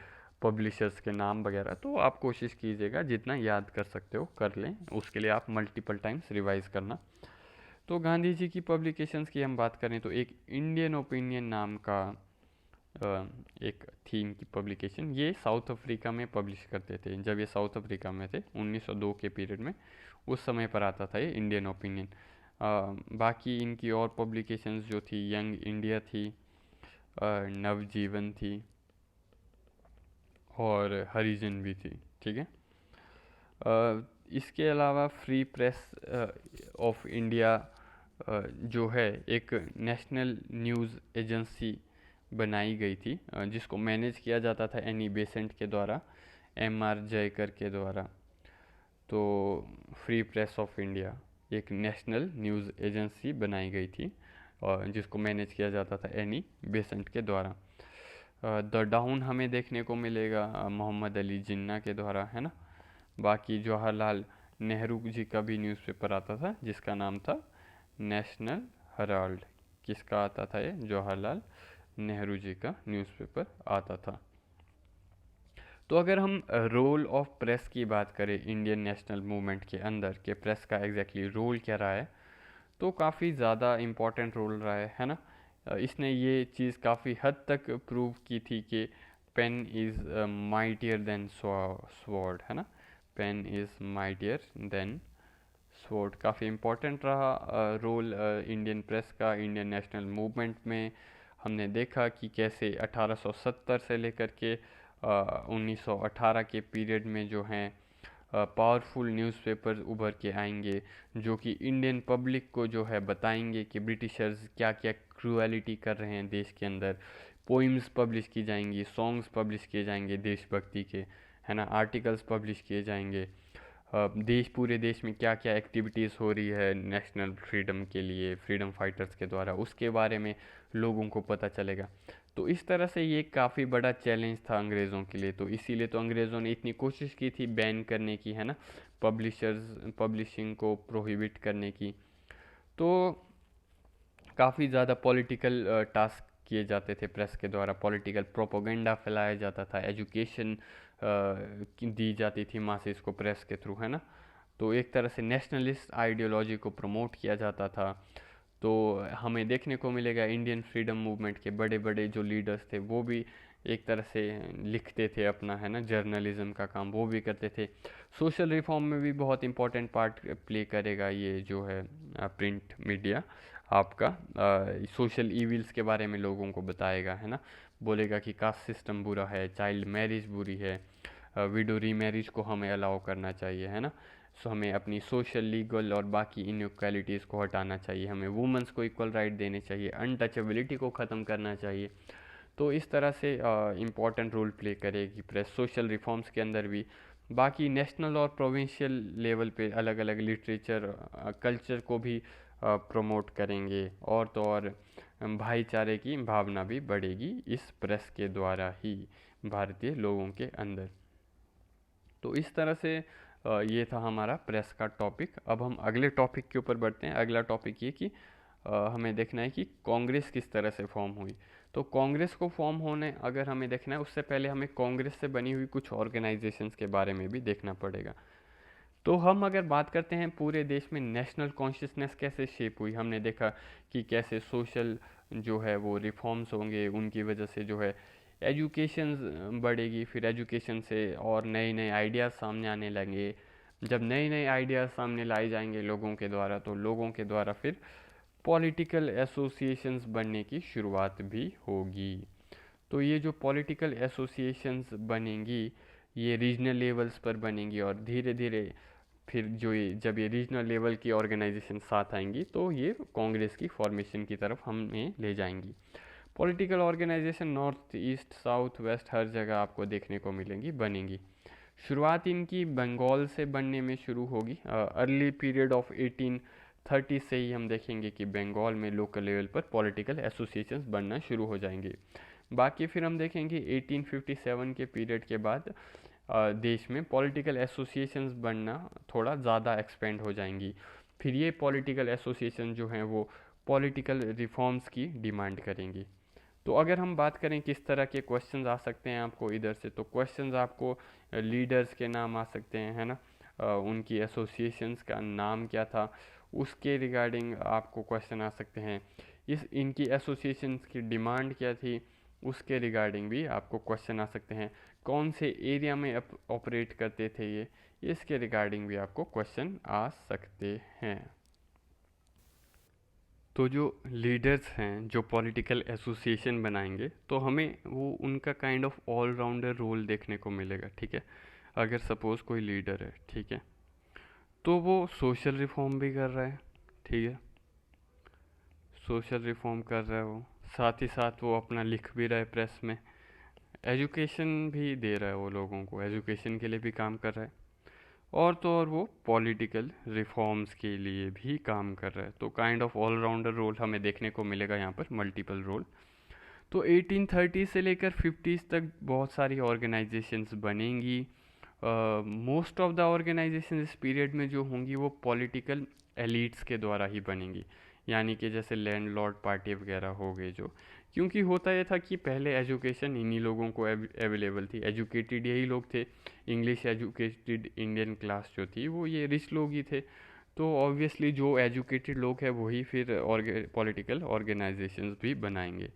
पब्लिशर्स के नाम वगैरह, तो आप कोशिश कीजिएगा जितना याद कर सकते हो कर लें, उसके लिए आप मल्टीपल टाइम्स रिवाइज करना। तो गांधी जी की पब्लिकेशंस की हम बात करें तो एक इंडियन ओपिनियन नाम का एक थी इनकी पब्लिकेशन। ये साउथ अफ्रीका में पब्लिश करते थे, जब ये साउथ अफ्रीका में थे 1902 के पीरियड में, उस समय पर आता था ये इंडियन ओपिनियन। बाकी इनकी और पब्लिकेशंस जो थी, यंग इंडिया थी, नवजीवन थी और हरिजन भी थी, ठीक है। इसके अलावा फ्री प्रेस ऑफ इंडिया जो है एक नेशनल न्यूज़ एजेंसी बनाई गई थी, जिसको मैनेज किया जाता था एनी बेसेंट के द्वारा, M.R. जयकर के द्वारा। तो फ्री प्रेस ऑफ इंडिया एक नेशनल न्यूज़ एजेंसी बनाई गई थी और जिसको मैनेज किया जाता था एनी बेसेंट के द्वारा। द डाउन हमें देखने को मिलेगा मोहम्मद अली जिन्ना के द्वारा, है ना। बाकी जवाहरलाल नेहरू जी का भी न्यूज़पेपर आता था जिसका नाम था नेशनल हेराल्ड। किसका आता था ये? जवाहरलाल नेहरू जी का न्यूज़पेपर आता था। तो अगर हम रोल ऑफ प्रेस की बात करें इंडियन नेशनल मूवमेंट के अंदर कि प्रेस का एग्जैक्टली रोल क्या रहा है, तो काफ़ी ज़्यादा इम्पॉर्टेंट रोल रहा है ना। इसने ये चीज़ काफ़ी हद तक प्रूव की थी कि pen is mightier than sword, है ना। Pen is mightier than sword काफ़ी इम्पोर्टेंट रहा रोल इंडियन प्रेस का इंडियन नेशनल मूवमेंट में। हमने देखा कि कैसे 1870 से लेकर के 1918 के पीरियड में जो हैं पावरफुल न्यूज़पेपर्स उभर के आएंगे जो कि इंडियन पब्लिक को जो है बताएंगे कि ब्रिटिशर्स क्या क्या क्रूएलिटी कर रहे हैं देश के अंदर। पोइम्स पब्लिश की जाएंगी, सॉन्ग्स पब्लिश किए जाएंगे देशभक्ति के, है ना, आर्टिकल्स पब्लिश किए जाएंगे। पूरे देश में क्या क्या एक्टिविटीज़ हो रही है नेशनल फ्रीडम के लिए फ्रीडम फाइटर्स के द्वारा, उसके बारे में लोगों को पता चलेगा। तो इस तरह से ये काफ़ी बड़ा चैलेंज था अंग्रेज़ों के लिए, तो इसीलिए तो अंग्रेज़ों ने इतनी कोशिश की थी बैन करने की, है ना, पब्लिशिंग को प्रोहिबिट करने की। तो काफ़ी ज़्यादा पॉलिटिकल टास्क किए जाते थे प्रेस के द्वारा, पॉलिटिकल प्रोपोगंडा फैलाया जाता था, एजुकेशन दी जाती थी मासेस को प्रेस के थ्रू, है ना। तो एक तरह से नेशनलिस्ट आइडियोलॉजी को प्रमोट किया जाता था। तो हमें देखने को मिलेगा इंडियन फ्रीडम मूवमेंट के बड़े बड़े जो लीडर्स थे वो भी एक तरह से लिखते थे अपना, है ना, जर्नलिज्म का काम वो भी करते थे। सोशल रिफॉर्म में भी बहुत इंपॉर्टेंट पार्ट प्ले करेगा ये जो है प्रिंट मीडिया आपका। सोशल इविल्स के बारे में लोगों को बताएगा, है ना, बोलेगा कि कास्ट सिस्टम बुरा है, चाइल्ड मैरिज बुरी है, विडो री मैरिज को हमें अलाउ करना चाहिए, है ना। सो हमें अपनी सोशल, लीगल और बाकी इनइक्वालिटीज़ को हटाना चाहिए, हमें वुमेंस को इक्वल राइट देने चाहिए, अनटचेबिलिटी को ख़त्म करना चाहिए। तो इस तरह से इम्पॉर्टेंट रोल प्ले करेगी प्रेस सोशल रिफॉर्म्स के अंदर भी। बाकी नेशनल और प्रोविंशियल लेवल पे अलग अलग लिटरेचर कल्चर को भी प्रमोट करेंगे, और तो और भाईचारे की भावना भी बढ़ेगी इस प्रेस के द्वारा ही भारतीय लोगों के अंदर। तो इस तरह से ये था हमारा प्रेस का टॉपिक। अब हम अगले टॉपिक के ऊपर बढ़ते हैं। अगला टॉपिक ये कि हमें देखना है कि कांग्रेस किस तरह से फॉर्म हुई। तो कांग्रेस को फॉर्म होने अगर हमें देखना है, उससे पहले हमें कांग्रेस से बनी हुई कुछ ऑर्गेनाइजेशंस के बारे में भी देखना पड़ेगा। तो हम अगर बात करते हैं पूरे देश में नेशनल कॉन्शियसनेस कैसे शेप हुई, हमने देखा कि कैसे सोशल जो है वो रिफॉर्म्स होंगे, उनकी वजह से जो है एजुकेशन बढ़ेगी, फिर एजुकेशन से और नए नए आइडियाज़ सामने आने लगेंगे। जब नए नए आइडियाज़ सामने लाए जाएंगे लोगों के द्वारा, तो लोगों के द्वारा फिर पॉलिटिकल एसोसिएशंस बनने की शुरुआत भी होगी। तो ये जो पॉलिटिकल एसोसिएशंस बनेंगी, ये रीजनल लेवल्स पर बनेंगी, और धीरे धीरे फिर जो ये जब ये रीजनल लेवल की ऑर्गेनाइजेशन साथ आएंगी, तो ये कांग्रेस की फॉर्मेशन की तरफ हमें ले जाएंगी। Political organisation north east south west हर जगह आपको देखने को मिलेंगी, बनेंगी। शुरुआत इनकी बंगाल से बनने में शुरू होगी। अर्ली पीरियड ऑफ 1830 से ही हम देखेंगे कि बंगाल में लोकल लेवल पर पॉलिटिकल एसोसिएशंस बनना शुरू हो जाएंगे। बाकी फिर हम देखेंगे 1857 के पीरियड के बाद देश में पॉलिटिकल एसोसिएशंस बनना थोड़ा ज़्यादा एक्सपेंड हो जाएंगी। फिर ये पॉलिटिकल एसोसिएशन जो हैं वो पॉलिटिकल रिफॉर्म्स की डिमांड करेंगी। तो अगर हम बात करें किस तरह के क्वेश्चंस आ सकते हैं आपको इधर से, तो क्वेश्चंस आपको लीडर्स के नाम आ सकते हैं, है ना, उनकी एसोसिएशंस का नाम क्या था उसके रिगार्डिंग आपको क्वेश्चन आ सकते हैं। इनकी एसोसिएशंस की डिमांड क्या थी उसके रिगार्डिंग भी आपको क्वेश्चन आ सकते हैं। कौन से एरिया में ऑपरेट करते थे ये, इसके रिगार्डिंग भी आपको क्वेश्चन आ सकते हैं। तो जो लीडर्स हैं जो पॉलिटिकल एसोसिएशन बनाएंगे, तो हमें वो उनका काइंड ऑफ ऑलराउंडर रोल देखने को मिलेगा, ठीक है। अगर सपोज़ कोई लीडर है, ठीक है, तो वो सोशल रिफॉर्म भी कर रहा है, ठीक है, सोशल रिफॉर्म कर रहा है वो, साथ ही साथ वो अपना लिख भी रहा है प्रेस में, एजुकेशन भी दे रहा है, वो लोगों को एजुकेशन के लिए भी काम कर रहा है, और तो और वो पॉलिटिकल रिफॉर्म्स के लिए भी काम कर रहा है। तो काइंड ऑफ ऑलराउंडर रोल हमें देखने को मिलेगा यहाँ पर, मल्टीपल रोल। तो 1830 से लेकर 50s तक बहुत सारी ऑर्गेनाइजेशंस बनेंगी। मोस्ट ऑफ द ऑर्गेनाइजेशन इस पीरियड में जो होंगी वो पॉलिटिकल एलिट्स के द्वारा ही बनेंगी, यानी कि जैसे लैंडलॉर्ड पार्टी वगैरह हो गए जो, क्योंकि होता यह था कि पहले एजुकेशन इन्हीं लोगों को अवेलेबल थी, एजुकेटेड यही लोग थे। इंग्लिश एजुकेटेड इंडियन क्लास जो थी वो ये रिच लोग ही थे। तो ऑब्वियसली जो एजुकेटेड लोग हैं वही फिर पॉलिटिकल ऑर्गेनाइजेशंस भी बनाएंगे।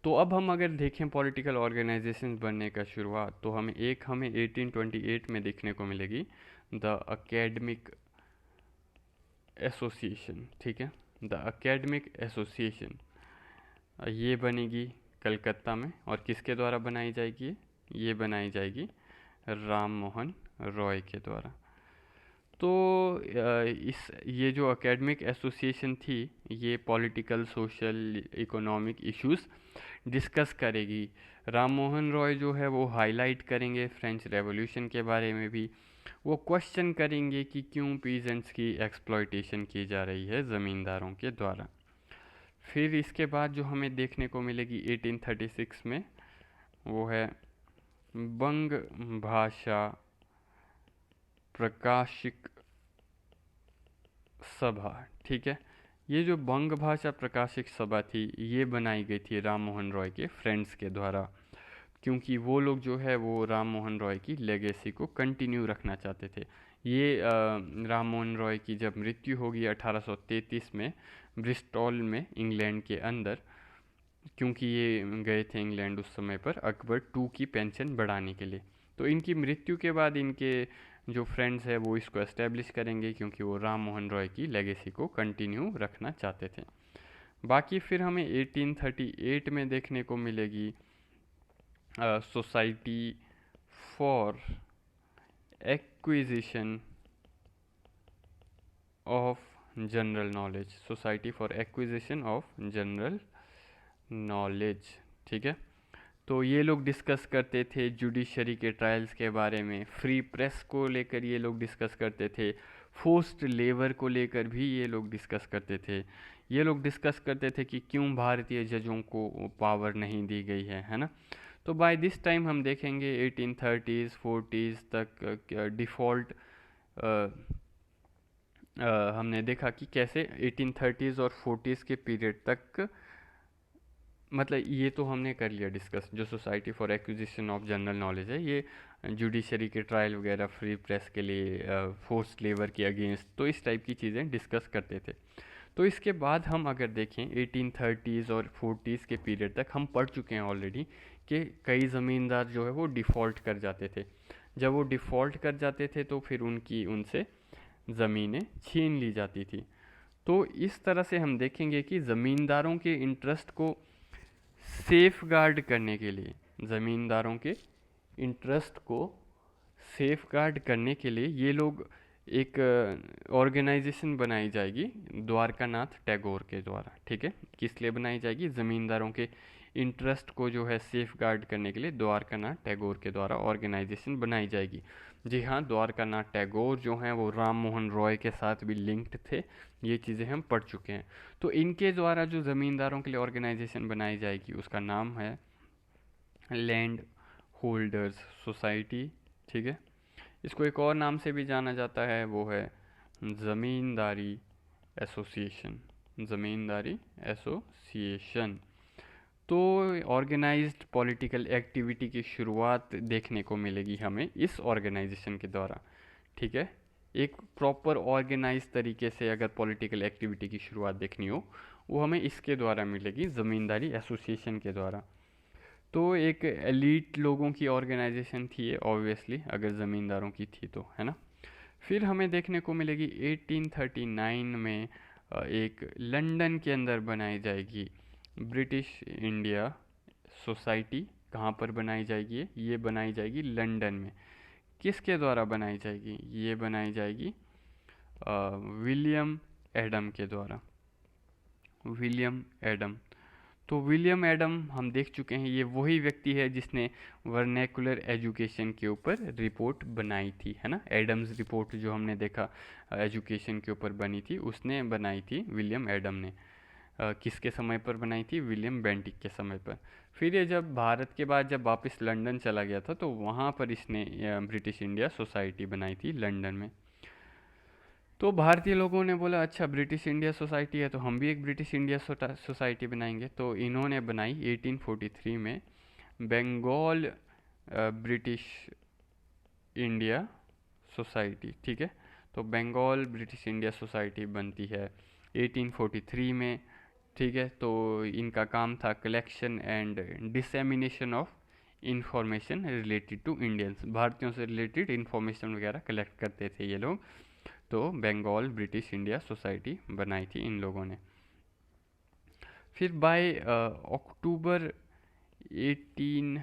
तो अब हम अगर देखें पॉलिटिकल ऑर्गेनाइजेशंस बनने का शुरुआत, तो हमें 1828 में देखने को मिलेगी, द अकेडमिक एसोसिएशन, ठीक है, द अकेडमिक एसोसिएशन। ये बनेगी कलकत्ता में, और किसके द्वारा बनाई जाएगी, ये बनाई जाएगी राम मोहन रॉय के द्वारा। तो इस ये जो एकेडमिक एसोसिएशन थी, ये political social economic issues discuss करेगी। राम मोहन रॉय जो है वो हाईलाइट करेंगे फ्रेंच रेवोल्यूशन के बारे में भी, वो क्वेश्चन करेंगे कि क्यों पीजेंट्स की एक्सप्लॉयटेशन की जा रही है ज़मींदारों के द्वारा। फिर इसके बाद जो हमें देखने को मिलेगी 1836 में, वो है बंग भाषा प्रकाशिक सभा, ठीक है। ये जो बंग भाषा प्रकाशिक सभा थी, ये बनाई गई थी राम मोहन रॉय के फ्रेंड्स के द्वारा, क्योंकि वो लोग जो है वो राम मोहन रॉय की लेगेसी को कंटिन्यू रखना चाहते थे। ये राम मोहन रॉय की जब मृत्यु होगी 1833 में ब्रिस्टॉल में इंग्लैंड के अंदर, क्योंकि ये गए थे इंग्लैंड उस समय पर अकबर टू की पेंशन बढ़ाने के लिए। तो इनकी मृत्यु के बाद इनके जो फ्रेंड्स हैं वो इसको एस्टेब्लिश करेंगे, क्योंकि वो राम मोहन रॉय की लेगेसी को कंटिन्यू रखना चाहते थे। बाकी फिर हमें 1838 में देखने को मिलेगी society for acquisition of general knowledge, society for acquisition of general knowledge, ठीक है। तो ये लोग डिस्कस करते थे जुडिशरी के ट्रायल्स के बारे में, फ्री प्रेस को लेकर ये लोग डिस्कस करते थे, फोर्स्ड लेबर को लेकर भी ये लोग डिस्कस करते थे। ये लोग डिस्कस करते थे कि क्यों भारतीय जजों को पावर नहीं दी गई है ना। तो बाय दिस टाइम हम देखेंगे 1830s 40s तक डिफ़ॉल्ट हमने देखा कि कैसे 1830s और 40s के पीरियड तक मतलब ये तो हमने कर लिया डिस्कस, जो society for acquisition of general knowledge है, ये जुडिशरी के ट्रायल वगैरह, फ्री प्रेस के लिए, फोर्स्ड लेबर के अगेंस्ट, तो इस टाइप की चीज़ें डिस्कस करते थे। तो इसके बाद हम अगर देखें 1830s और 40s के पीरियड तक हम पढ़ चुके हैं ऑलरेडी कि कई ज़मींदार जो है वो डिफ़ॉल्ट कर जाते थे। जब वो डिफ़ॉल्ट कर जाते थे तो फिर उनसे ज़मीनें छीन ली जाती थी। तो इस तरह से हम देखेंगे कि ज़मींदारों के इंटरेस्ट को सेफ गार्ड करने के लिए, ज़मींदारों के इंटरेस्ट को सेफ गार्ड करने के लिए ये लोग एक ऑर्गेनाइजेशन बनाई जाएगी द्वारका नाथ टैगोर के द्वारा। ठीक है, किस लिए बनाई जाएगी? ज़मींदारों के इंटरेस्ट को जो है सेफ गार्ड करने के लिए द्वारका नाथ टैगोर के द्वारा ऑर्गेनाइजेशन बनाई जाएगी। जी हाँ, द्वारका नाथ टैगोर जो हैं वो राम मोहन रॉय के साथ भी लिंक्ड थे, ये चीज़ें हम पढ़ चुके हैं। तो इनके द्वारा जो ज़मींदारों के लिए ऑर्गेनाइजेशन बनाई जाएगी उसका नाम है लैंड होल्डर्स सोसाइटी। ठीक है, इसको एक और नाम से भी जाना जाता है, वो है ज़मींदारी एसोसिएशन। ज़मींदारी एसोसिएशन। तो ऑर्गेनाइज्ड पॉलिटिकल एक्टिविटी की शुरुआत देखने को मिलेगी हमें इस ऑर्गेनाइजेशन के द्वारा। ठीक है, एक प्रॉपर ऑर्गेनाइज तरीके से अगर पॉलिटिकल एक्टिविटी की शुरुआत देखनी हो, वो हमें इसके द्वारा मिलेगी, ज़मींदारी एसोसिएशन के द्वारा। तो एक एलीट लोगों की ऑर्गेनाइजेशन थी ये, ऑब्वियसली अगर ज़मींदारों की थी तो, है ना। फिर हमें देखने को मिलेगी 1839 में एक लंदन के अंदर बनाई जाएगी ब्रिटिश इंडिया सोसाइटी। कहाँ पर बनाई जाएगी? ये बनाई जाएगी लंदन में। किसके द्वारा बनाई जाएगी? ये बनाई जाएगी विलियम एडम के द्वारा। William Adam. तो विलियम एडम हम देख चुके हैं, ये वही व्यक्ति है जिसने वर्नैकुलर एजुकेशन के ऊपर रिपोर्ट बनाई थी, है ना। एडम्स रिपोर्ट जो हमने देखा एजुकेशन के ऊपर बनी थी, उसने बनाई थी विलियम एडम ने। किसके समय पर बनाई थी? विलियम बेंटिक के समय पर। फिर ये जब भारत के बाद जब वापस लंदन चला गया था तो वहाँ पर इसने ब्रिटिश इंडिया सोसाइटी बनाई थी लंदन में। तो भारतीय लोगों ने बोला अच्छा ब्रिटिश इंडिया सोसाइटी है तो हम भी एक ब्रिटिश इंडिया सोसाइटी बनाएंगे। तो इन्होंने बनाई 1843 में बंगाल ब्रिटिश इंडिया सोसाइटी। ठीक है, तो बंगाल ब्रिटिश इंडिया सोसाइटी बनती है 1843 में। ठीक है, तो इनका काम था collection and dissemination of information related to Indians. भारतीयों से रिलेटेड इंफॉर्मेशन वगैरह कलेक्ट करते थे ये लोग। तो बंगाल ब्रिटिश इंडिया सोसाइटी बनाई थी इन लोगों ने। फिर बाय अक्टूबर 18,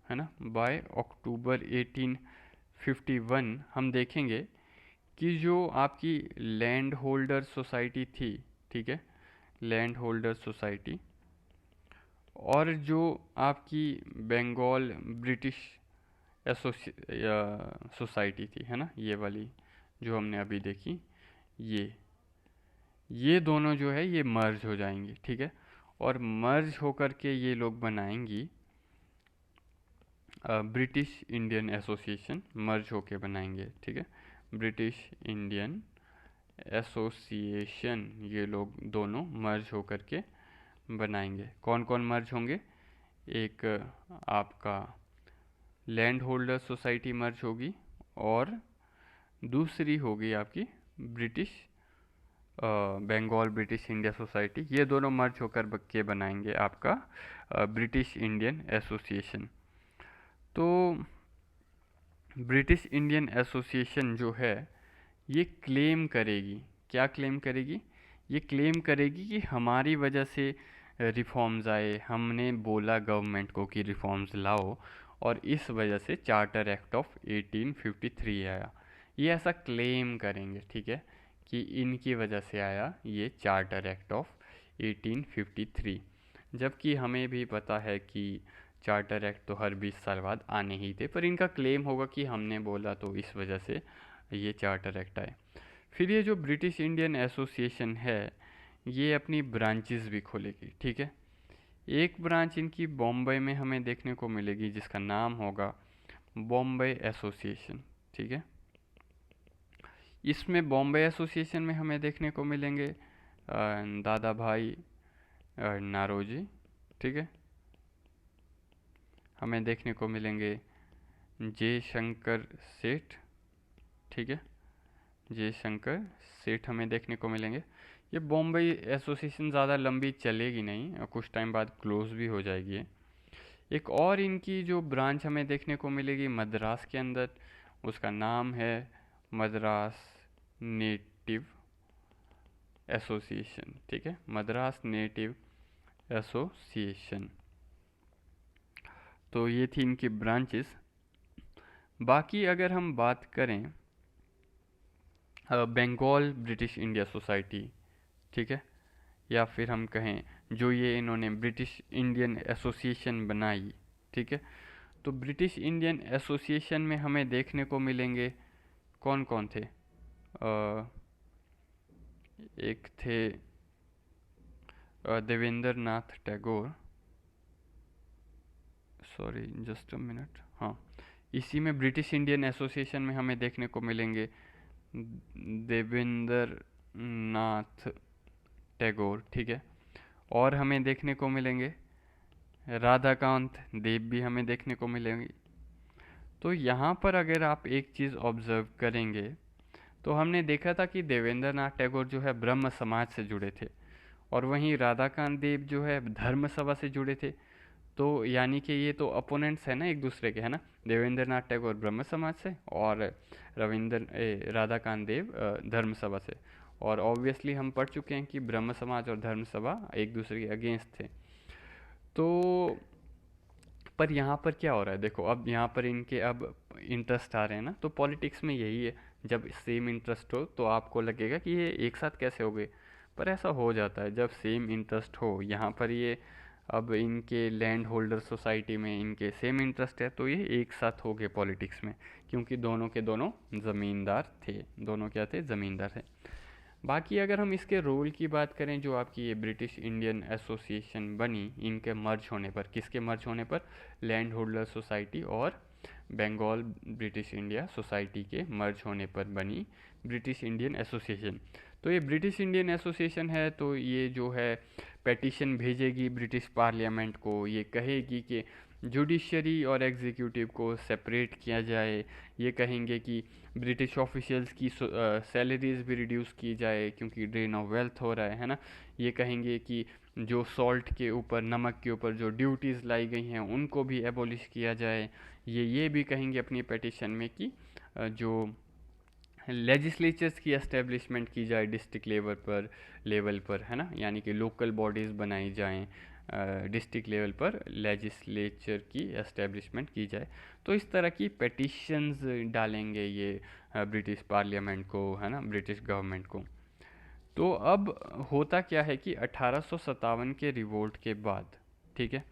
है ना, बाय अक्टूबर 1851 हम देखेंगे कि जो आपकी लैंड होल्डर सोसाइटी थी, ठीक है, लैंड होल्डर सोसाइटी, और जो आपकी बंगाल ब्रिटिश सोसाइटी थी, है ना, ये वाली जो हमने अभी देखी, ये दोनों जो है ये मर्ज हो जाएंगी। ठीक है, और मर्ज होकर के ये लोग बनाएंगी ब्रिटिश इंडियन एसोसिएशन। मर्ज होके बनाएंगे। ठीक है, ब्रिटिश इंडियन एसोसिएशन, ये लोग दोनों मर्ज होकर के बनाएंगे। कौन कौन मर्ज होंगे? एक आपका लैंड होल्डर सोसाइटी मर्ज होगी, और दूसरी होगी आपकी British Bengal British India society. ये दोनों मर्ज होकर के बनाएंगे आपका ब्रिटिश इंडियन एसोसिएशन। तो ब्रिटिश इंडियन एसोसिएशन जो है ये क्लेम करेगी, क्या क्लेम करेगी? ये क्लेम करेगी कि हमारी वजह से रिफॉर्म्स आए, हमने बोला गवर्नमेंट को कि रिफॉर्म्स लाओ, और इस वजह से चार्टर एक्ट ऑफ 1853 आया। ये ऐसा क्लेम करेंगे, ठीक है, कि इनकी वजह से आया ये चार्टर एक्ट ऑफ 1853। जबकि हमें भी पता है कि चार्टर एक्ट तो हर 20 साल बाद आने ही थे, पर इनका क्लेम होगा कि हमने बोला तो इस वजह से ये चार्टर एक्ट आए। फिर ये जो ब्रिटिश इंडियन एसोसिएशन है ये अपनी ब्रांचेस भी खोलेगी। ठीक है, एक ब्रांच इनकी बॉम्बे में हमें देखने को मिलेगी जिसका नाम होगा बॉम्बे एसोसिएशन। ठीक है, इसमें बॉम्बे एसोसिएशन में हमें देखने को मिलेंगे दादा भाई नारोजी, ठीक है। हमें देखने को मिलेंगे जयशंकर सेठ, ठीक है, जयशंकर सेठ हमें देखने को मिलेंगे। ये बॉम्बे एसोसिएशन ज़्यादा लंबी चलेगी नहीं, कुछ टाइम बाद क्लोज भी हो जाएगी ये। एक और इनकी जो ब्रांच हमें देखने को मिलेगी मद्रास के अंदर, उसका नाम है मद्रास नेटिव एसोसिएशन, ठीक है, मद्रास नेटिव एसोसिएशन। तो ये थी इनकी ब्रांचेस। बाकी अगर हम बात करें बंगाल ब्रिटिश इंडिया सोसाइटी, ठीक है, या फिर हम कहें जो ये इन्होंने ब्रिटिश इंडियन एसोसिएशन बनाई, ठीक है, तो ब्रिटिश इंडियन एसोसिएशन में हमें देखने को मिलेंगे कौन कौन थे। एक थे Devendra Nath Tagore, sorry just a minute, हाँ, इसी में ब्रिटिश इंडियन एसोसिएशन में हमें देखने को मिलेंगे देवेंद्र नाथ टैगोर, ठीक है, और हमें देखने को मिलेंगे राधाकांत देव भी हमें देखने को मिलेंगे। तो यहाँ पर अगर आप एक चीज़ ऑब्जर्व करेंगे तो हमने देखा था कि देवेंद्र नाथ टैगोर जो है ब्रह्म समाज से जुड़े थे, और वहीं राधाकांत देव जो है धर्म सभा से जुड़े थे। तो यानी कि ये तो अपोनेंट्स है ना एक दूसरे के, है ना, देवेंद्र नाथ टैगोर ब्रह्म समाज से और राधाकांत देव धर्म सभा से। और ऑब्वियसली हम पढ़ चुके हैं कि ब्रह्म समाज और धर्म सभा एक दूसरे के अगेंस्ट थे। तो पर यहाँ पर क्या हो रहा है, देखो अब यहाँ पर इनके अब इंटरेस्ट आ रहे हैं ना, तो पॉलिटिक्स में यही है, जब सेम इंटरेस्ट हो तो आपको लगेगा कि ये एक साथ कैसे हो गए, पर ऐसा हो जाता है जब सेम इंटरेस्ट हो। यहाँ पर ये अब इनके लैंड होल्डर सोसाइटी में इनके सेम इंटरेस्ट है, तो ये एक साथ हो गए पॉलिटिक्स में, क्योंकि दोनों के दोनों ज़मींदार थे, दोनों क्या थे, ज़मींदार थे। बाकी अगर हम इसके रोल की बात करें, जो आपकी ये ब्रिटिश इंडियन एसोसिएशन बनी इनके मर्ज होने पर, किसके मर्ज होने पर, लैंड होल्डर सोसाइटी और बंगाल ब्रिटिश इंडिया सोसाइटी के मर्ज होने पर बनी ब्रिटिश इंडियन एसोसिएशन। तो ये ब्रिटिश इंडियन एसोसिएशन है, तो ये जो है पेटिशन भेजेगी ब्रिटिश पार्लियामेंट को, ये कहेगी कि जुडिशरी और एग्जीक्यूटिव को सेपरेट किया जाए, ये कहेंगे कि ब्रिटिश ऑफिशियल्स की सैलरीज भी रिड्यूस की जाए क्योंकि ड्रेन ऑफ वेल्थ हो रहा है ना, ये कहेंगे कि जो सॉल्ट के ऊपर, नमक के ऊपर जो ड्यूटीज़ लाई गई हैं उनको भी एबॉलिश किया जाए। ये भी कहेंगे अपनी पेटिशन में कि जो लेजिस्लेचर्स की एस्टेब्लिशमेंट की जाए डिस्ट्रिक्ट लेवल पर, है ना, यानी कि लोकल बॉडीज़ बनाई जाएं, डिस्ट्रिक्ट लेवल पर लेजिस्लेचर की एस्टेब्लिशमेंट की जाए। तो इस तरह की पेटिशंस डालेंगे ये ब्रिटिश पार्लियामेंट को, है ना, ब्रिटिश गवर्नमेंट को। तो अब होता क्या है कि 1857 के रिवोल्ट के बाद, ठीक है,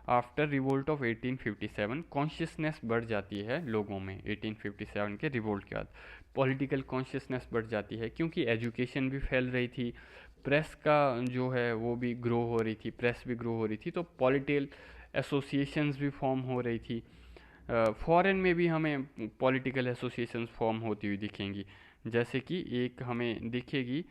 आफ्टर रिवोल्ट ऑफ 1857 कॉन्शियसनेस बढ़ जाती है लोगों में। 1857 के रिवोल्ट के बाद पॉलिटिकल कॉन्शियसनेस बढ़ जाती है, क्योंकि एजुकेशन भी फैल रही थी, प्रेस का जो है वो भी ग्रो हो रही थी, प्रेस भी ग्रो हो रही थी, तो पॉलिटिकल एसोसिएशंस भी फॉर्म हो रही थी। फॉरेन में भी हमें पॉलिटिकल एसोसिएशंस फॉर्म होती हुई दिखेंगी, जैसे कि एक हमें दिखेगी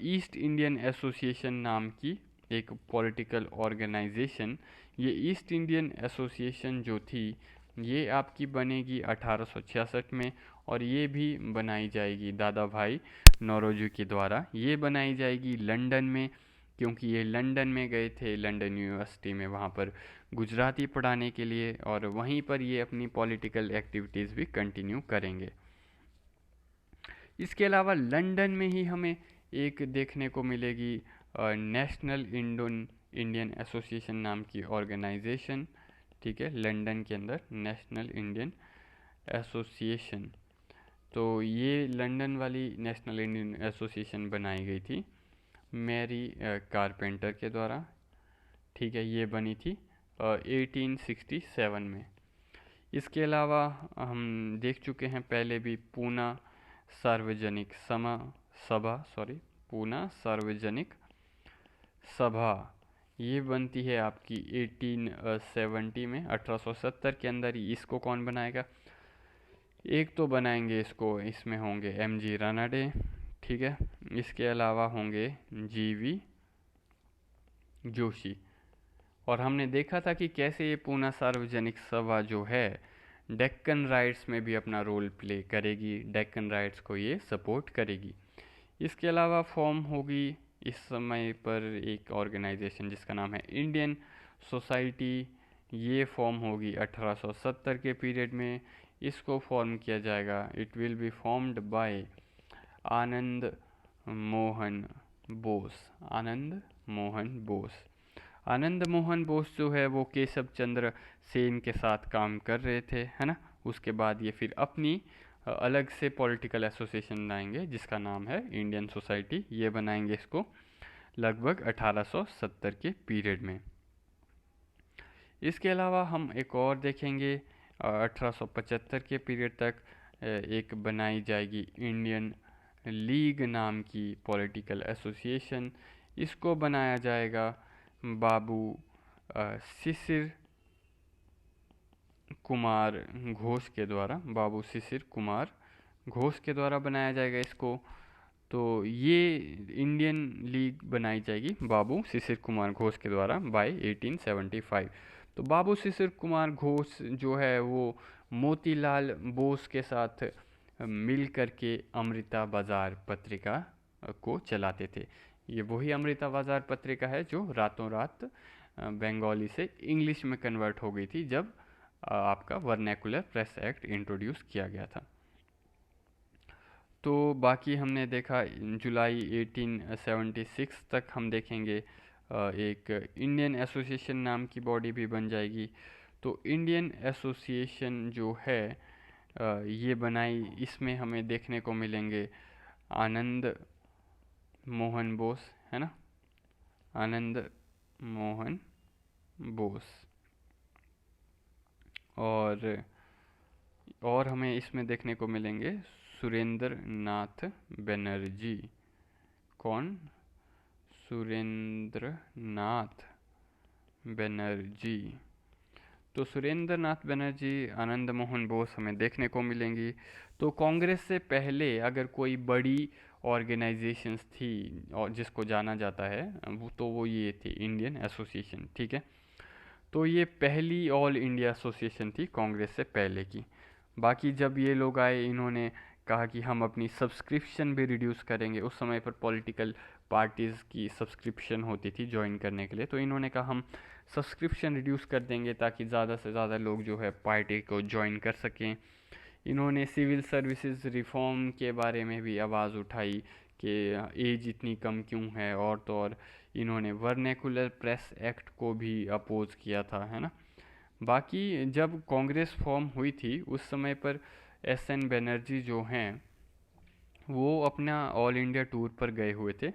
ईस्ट इंडियन एसोसिएशन नाम की एक पॉलिटिकल ऑर्गेनाइजेशन। ये ईस्ट इंडियन एसोसिएशन जो थी ये आपकी बनेगी 1866 में, और ये भी बनाई जाएगी दादा भाई नौरोजी के द्वारा। ये बनाई जाएगी लंदन में, क्योंकि ये लंदन में गए थे, लंदन यूनिवर्सिटी में, वहाँ पर गुजराती पढ़ाने के लिए, और वहीं पर ये अपनी पॉलिटिकल एक्टिविटीज़ भी कंटिन्यू करेंगे। इसके अलावा लंदन में ही हमें एक देखने को मिलेगी नेशनल इंडियन एसोसिएशन नाम की ऑर्गेनाइजेशन, ठीक है, लंदन के अंदर नेशनल इंडियन एसोसिएशन। तो ये लंदन वाली नेशनल इंडियन एसोसिएशन बनाई गई थी मैरी कारपेंटर के द्वारा, ठीक है, ये बनी थी 1867 में। इसके अलावा हम देख चुके हैं पहले भी पूना सार्वजनिक पूना सार्वजनिक सभा, ये बनती है आपकी 1870 में, 1870 के अंदर ही। इसको कौन बनाएगा, एक तो बनाएंगे इसको, इसमें होंगे MG रानाडे, ठीक है, इसके अलावा होंगे GV जोशी, और हमने देखा था कि कैसे ये पूना सार्वजनिक सभा जो है डेक्कन राइट्स में भी अपना रोल प्ले करेगी, डेक्कन राइट्स को ये सपोर्ट करेगी। इसके अलावा फॉर्म होगी इस समय पर एक ऑर्गेनाइजेशन जिसका नाम है इंडियन सोसाइटी। ये फॉर्म होगी 1870 के पीरियड में। इसको फॉर्म किया जाएगा, it will be formed by Anand Mohan Bose. Anand Mohan Bose. Anand Mohan Bose जो है वो केशव चंद्र सेन के साथ काम कर रहे थे, है ना। उसके बाद ये फिर अपनी अलग से पॉलिटिकल एसोसिएशन बनाएंगे जिसका नाम है इंडियन सोसाइटी। ये बनाएंगे इसको लगभग 1870 के पीरियड में। इसके अलावा हम एक और देखेंगे 1875 के पीरियड तक एक बनाई जाएगी इंडियन लीग नाम की पॉलिटिकल एसोसिएशन। इसको बनाया जाएगा बाबू शिशिर कुमार घोष के द्वारा। बाबू शिशिर कुमार घोष के द्वारा बनाया जाएगा इसको। तो ये इंडियन लीग बनाई जाएगी बाबू शिशिर कुमार घोष के द्वारा बाय 1875। तो बाबू शिशिर कुमार घोष जो है वो मोतीलाल बोस के साथ मिल करके अमृता बाजार पत्रिका को चलाते थे। ये वही अमृता बाजार पत्रिका है जो रातों रात बंगाली से इंग्लिश में कन्वर्ट हो गई थी जब आपका वर्नैकुलर प्रेस एक्ट इंट्रोड्यूस किया गया था। तो बाकी हमने देखा जुलाई 1876 तक हम देखेंगे एक इंडियन एसोसिएशन नाम की बॉडी भी बन जाएगी। तो इंडियन एसोसिएशन जो है ये बनाई, इसमें हमें देखने को मिलेंगे आनंद मोहन बोस, है ना, आनंद मोहन बोस। और हमें इसमें देखने को मिलेंगे सुरेंद्र नाथ बनर्जी। कौन? सुरेंद्र नाथ बनर्जी। तो सुरेंद्र नाथ बनर्जी, आनंद मोहन बोस हमें देखने को मिलेंगी। तो कांग्रेस से पहले अगर कोई बड़ी ऑर्गेनाइजेशंस थी और जिसको जाना जाता है वो ये थी इंडियन एसोसिएशन, ठीक है। तो ये पहली ऑल इंडिया एसोसिएशन थी कांग्रेस से पहले की। बाकी जब ये लोग आए इन्होंने कहा कि हम अपनी सब्सक्रिप्शन भी रिड्यूस करेंगे। उस समय पर पॉलिटिकल पार्टीज़ की सब्सक्रिप्शन होती थी ज्वाइन करने के लिए, तो इन्होंने कहा हम सब्सक्रिप्शन रिड्यूस कर देंगे ताकि ज़्यादा से ज़्यादा लोग जो है पार्टी को ज्वाइन कर सकें। इन्होंने सिविल सर्विसेज रिफॉर्म के बारे में भी आवाज़ उठाई कि एज इतनी कम क्यों है। और तो और इन्होंने वर्नैकुलर प्रेस एक्ट को भी अपोज किया था, है ना। बाकी जब कांग्रेस फॉर्म हुई थी उस समय पर एस.एन. बनर्जी जो हैं वो अपना ऑल इंडिया टूर पर गए हुए थे।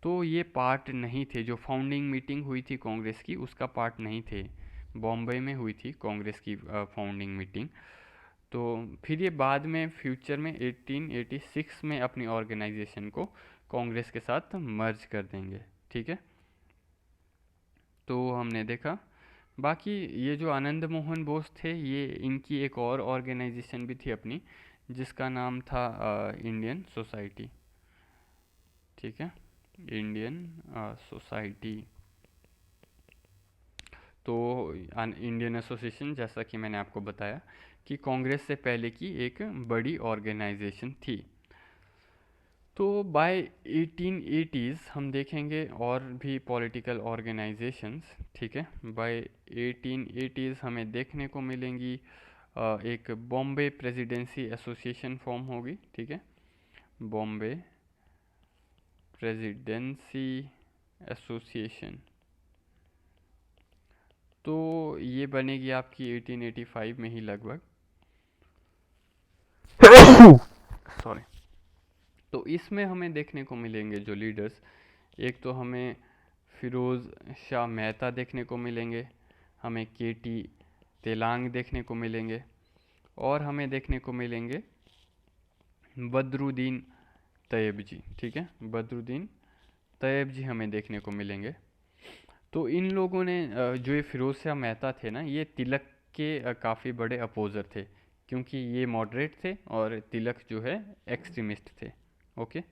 तो ये पार्ट नहीं थे, जो फाउंडिंग मीटिंग हुई थी कांग्रेस की उसका पार्ट नहीं थे। बॉम्बे में हुई थी कांग्रेस की फाउंडिंग मीटिंग। तो फिर ये बाद में फ्यूचर में 1886 में अपनी ऑर्गेनाइजेशन को कांग्रेस के साथ मर्ज कर देंगे, ठीक है। तो हमने देखा बाकी ये जो आनंद मोहन बोस थे ये इनकी एक और ऑर्गेनाइजेशन भी थी अपनी जिसका नाम था इंडियन सोसाइटी, ठीक है, इंडियन सोसाइटी। तो इंडियन एसोसिएशन जैसा कि मैंने आपको बताया कि कांग्रेस से पहले की एक बड़ी ऑर्गेनाइजेशन थी। तो बाय 1880s हम देखेंगे और भी पॉलिटिकल ऑर्गेनाइजेशंस, ठीक है। बाय 1880s हमें देखने को मिलेंगी एक बॉम्बे प्रेसिडेंसी एसोसिएशन फॉर्म होगी, ठीक है, बॉम्बे प्रेसिडेंसी एसोसिएशन। तो ये बनेगी आपकी 1885 में ही लगभग, सॉरी। तो इसमें हमें देखने को मिलेंगे जो लीडर्स, एक तो हमें फिरोज़ शाह मेहता देखने को मिलेंगे, हमें के.टी. तेलांग देखने को मिलेंगे और हमें देखने को मिलेंगे बदरुद्दीन तैयब जी, ठीक है, बदरुद्दीन तैयब जी हमें देखने को मिलेंगे। तो इन लोगों ने जो ये फिरोज़ शाह मेहता थे ना, ये तिलक के काफ़ी बड़े अपोज़र थे क्योंकि ये मॉडरेट थे और तिलक जो है एक्सट्रीमिस्ट थे, ओके।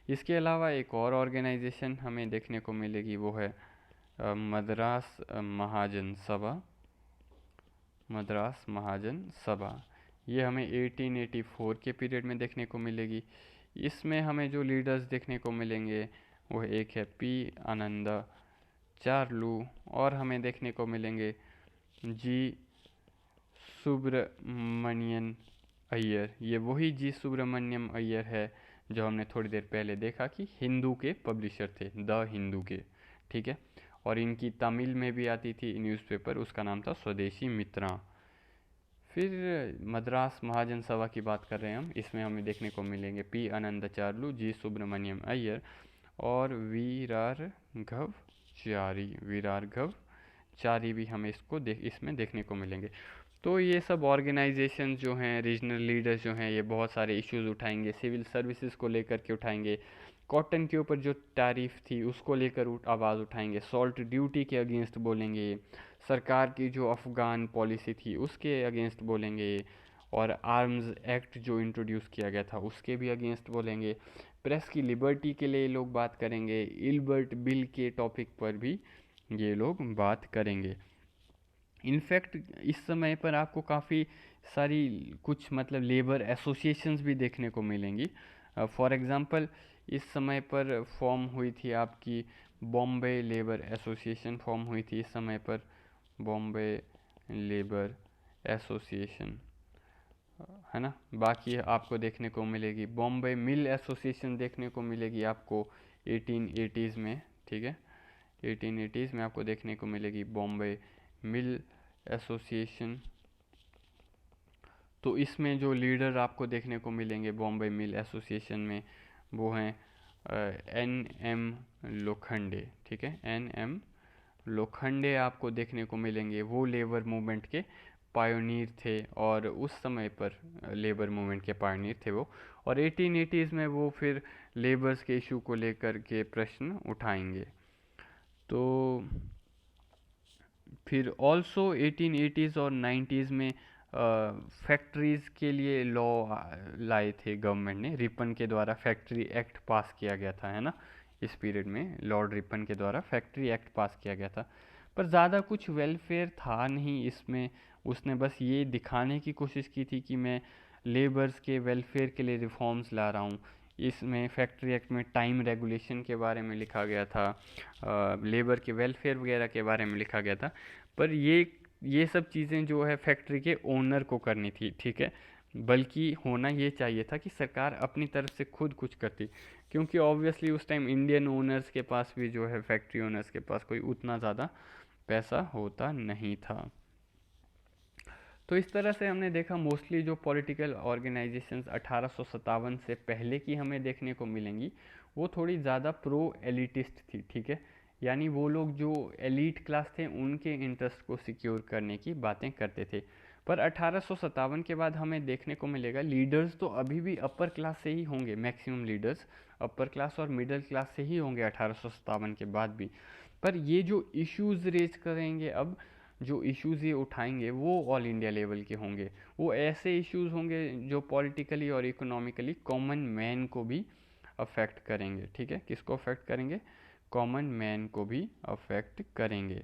इसके अलावा एक और ऑर्गेनाइजेशन हमें देखने को मिलेगी वो है मद्रास महाजन सभा, मद्रास महाजन सभा, ये हमें 1884 के पीरियड में देखने को मिलेगी। इसमें हमें जो लीडर्स देखने को मिलेंगे वो एक है पी आनंदाचार्लू, और हमें देखने को मिलेंगे जी सुब्रमण्यन अय्यर। ये वही जी सुब्रमण्यम अय्यर है जो हमने थोड़ी देर पहले देखा कि हिंदू के पब्लिशर थे, द हिंदू के, ठीक है। और इनकी तमिल में भी आती थी न्यूज़पेपर, उसका नाम था स्वदेशी मित्रा। फिर मद्रास महाजन सभा की बात कर रहे हैं हम, इसमें हमें देखने को मिलेंगे पी आनंदाचार्लू, जी सुब्रमण्यम अय्यर और वीरार्घव चारी भी हमें इसमें देखने को मिलेंगे। तो ये सब ऑर्गेनाइजेशन जो हैं, रीजनल लीडर्स जो हैं, ये बहुत सारे इश्यूज उठाएंगे, सिविल सर्विसेज को लेकर के उठाएंगे, कॉटन के ऊपर जो टैरिफ थी उसको लेकर आवाज़ उठाएंगे, सॉल्ट ड्यूटी के अगेंस्ट बोलेंगे, सरकार की जो अफ़गान पॉलिसी थी उसके अगेंस्ट बोलेंगे, और आर्म्स एक्ट जो इंट्रोड्यूस किया गया था उसके भी अगेंस्ट बोलेंगे, प्रेस की लिबर्टी के लिए लोग बात करेंगे, इल्बर्ट बिल के टॉपिक पर भी ये लोग बात करेंगे। इनफैक्ट इस समय पर आपको काफ़ी सारी कुछ मतलब लेबर एसोसिएशंस भी देखने को मिलेंगी। फॉर एग्ज़ाम्पल इस समय पर फॉर्म हुई थी आपकी बॉम्बे लेबर एसोसिएशन फॉर्म हुई थी इस समय पर, बॉम्बे लेबर एसोसिएशन, है ना। बाकी आपको देखने को मिलेगी बॉम्बे मिल एसोसिएशन देखने को मिलेगी आपको 1880s में, ठीक है। 1880s में आपको देखने को मिलेगी बॉम्बे मिल एसोसिएशन। तो इसमें जो लीडर आपको देखने को मिलेंगे बॉम्बे मिल एसोसिएशन में वो हैं NM लोखंडे, ठीक है। NM लोखंडे आपको देखने को मिलेंगे, वो लेबर मूवमेंट के पायोनीर थे, और उस समय पर लेबर मूवमेंट के पायोनीर थे वो, और 1880s में वो फिर लेबर्स के इशू को लेकर के प्रश्न उठाएंगे। तो फिर ऑल्सो 1880s और 90s में फैक्ट्रीज़ के लिए लॉ लाए थे गवर्नमेंट ने, रिपन के द्वारा फैक्ट्री एक्ट पास किया गया था, है ना। इस पीरियड में लॉर्ड रिपन के द्वारा फैक्ट्री एक्ट पास किया गया था, पर ज़्यादा कुछ वेलफेयर था नहीं इसमें। उसने बस ये दिखाने की कोशिश की थी कि मैं लेबर्स के वेलफेयर के लिए रिफॉर्म्स ला रहा हूँ। इसमें फैक्ट्री एक्ट में टाइम रेगुलेशन के बारे में लिखा गया था, लेबर के वेलफेयर वगैरह के बारे में लिखा गया था, पर ये सब चीज़ें जो है फैक्ट्री के ओनर को करनी थी, ठीक है। बल्कि होना ये चाहिए था कि सरकार अपनी तरफ से खुद कुछ करती, क्योंकि ऑब्वियसली उस टाइम इंडियन ओनर्स के पास भी जो है फैक्ट्री ओनर्स के पास कोई उतना ज़्यादा पैसा होता नहीं था। तो इस तरह से हमने देखा मोस्टली जो पॉलिटिकल ऑर्गेनाइजेशंस 1857 से पहले की हमें देखने को मिलेंगी वो थोड़ी ज़्यादा प्रो एलिटिस्ट थी, ठीक है। यानी वो लोग जो एलीट क्लास थे उनके इंटरेस्ट को सिक्योर करने की बातें करते थे। पर 1857 के बाद हमें देखने को मिलेगा लीडर्स तो अभी भी अपर क्लास से ही होंगे, मैक्सिमम लीडर्स अपर क्लास और मिडिल क्लास से ही होंगे 1857 के बाद भी। पर ये जो इश्यूज रेज करेंगे, अब जो इश्यूज ये उठाएंगे वो ऑल इंडिया लेवल के होंगे। वो ऐसे इश्यूज होंगे जो पॉलिटिकली और इकोनॉमिकली कॉमन मैन को भी अफेक्ट करेंगे, ठीक है। किसको अफेक्ट करेंगे? कॉमन मैन को भी अफेक्ट करेंगे।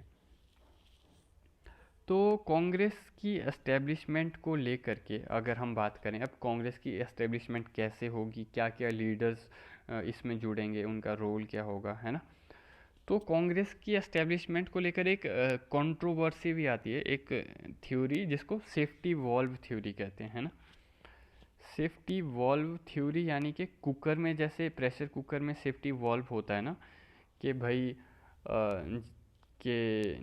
तो कांग्रेस की एस्टेब्लिशमेंट को लेकर के अगर हम बात करें, अब कांग्रेस की एस्टेब्लिशमेंट कैसे होगी, क्या क्या लीडर्स इसमें जुड़ेंगे, उनका रोल क्या होगा, है ना। तो कांग्रेस की एस्टेब्लिशमेंट को लेकर एक कंट्रोवर्सी भी आती है, एक थ्योरी जिसको सेफ्टी वॉल्व थ्योरी कहते हैं, ना। सेफ्टी वॉल्व थ्योरी यानी कि कुकर में जैसे प्रेशर कुकर में सेफ्टी वॉल्व होता है ना, कि भाई कि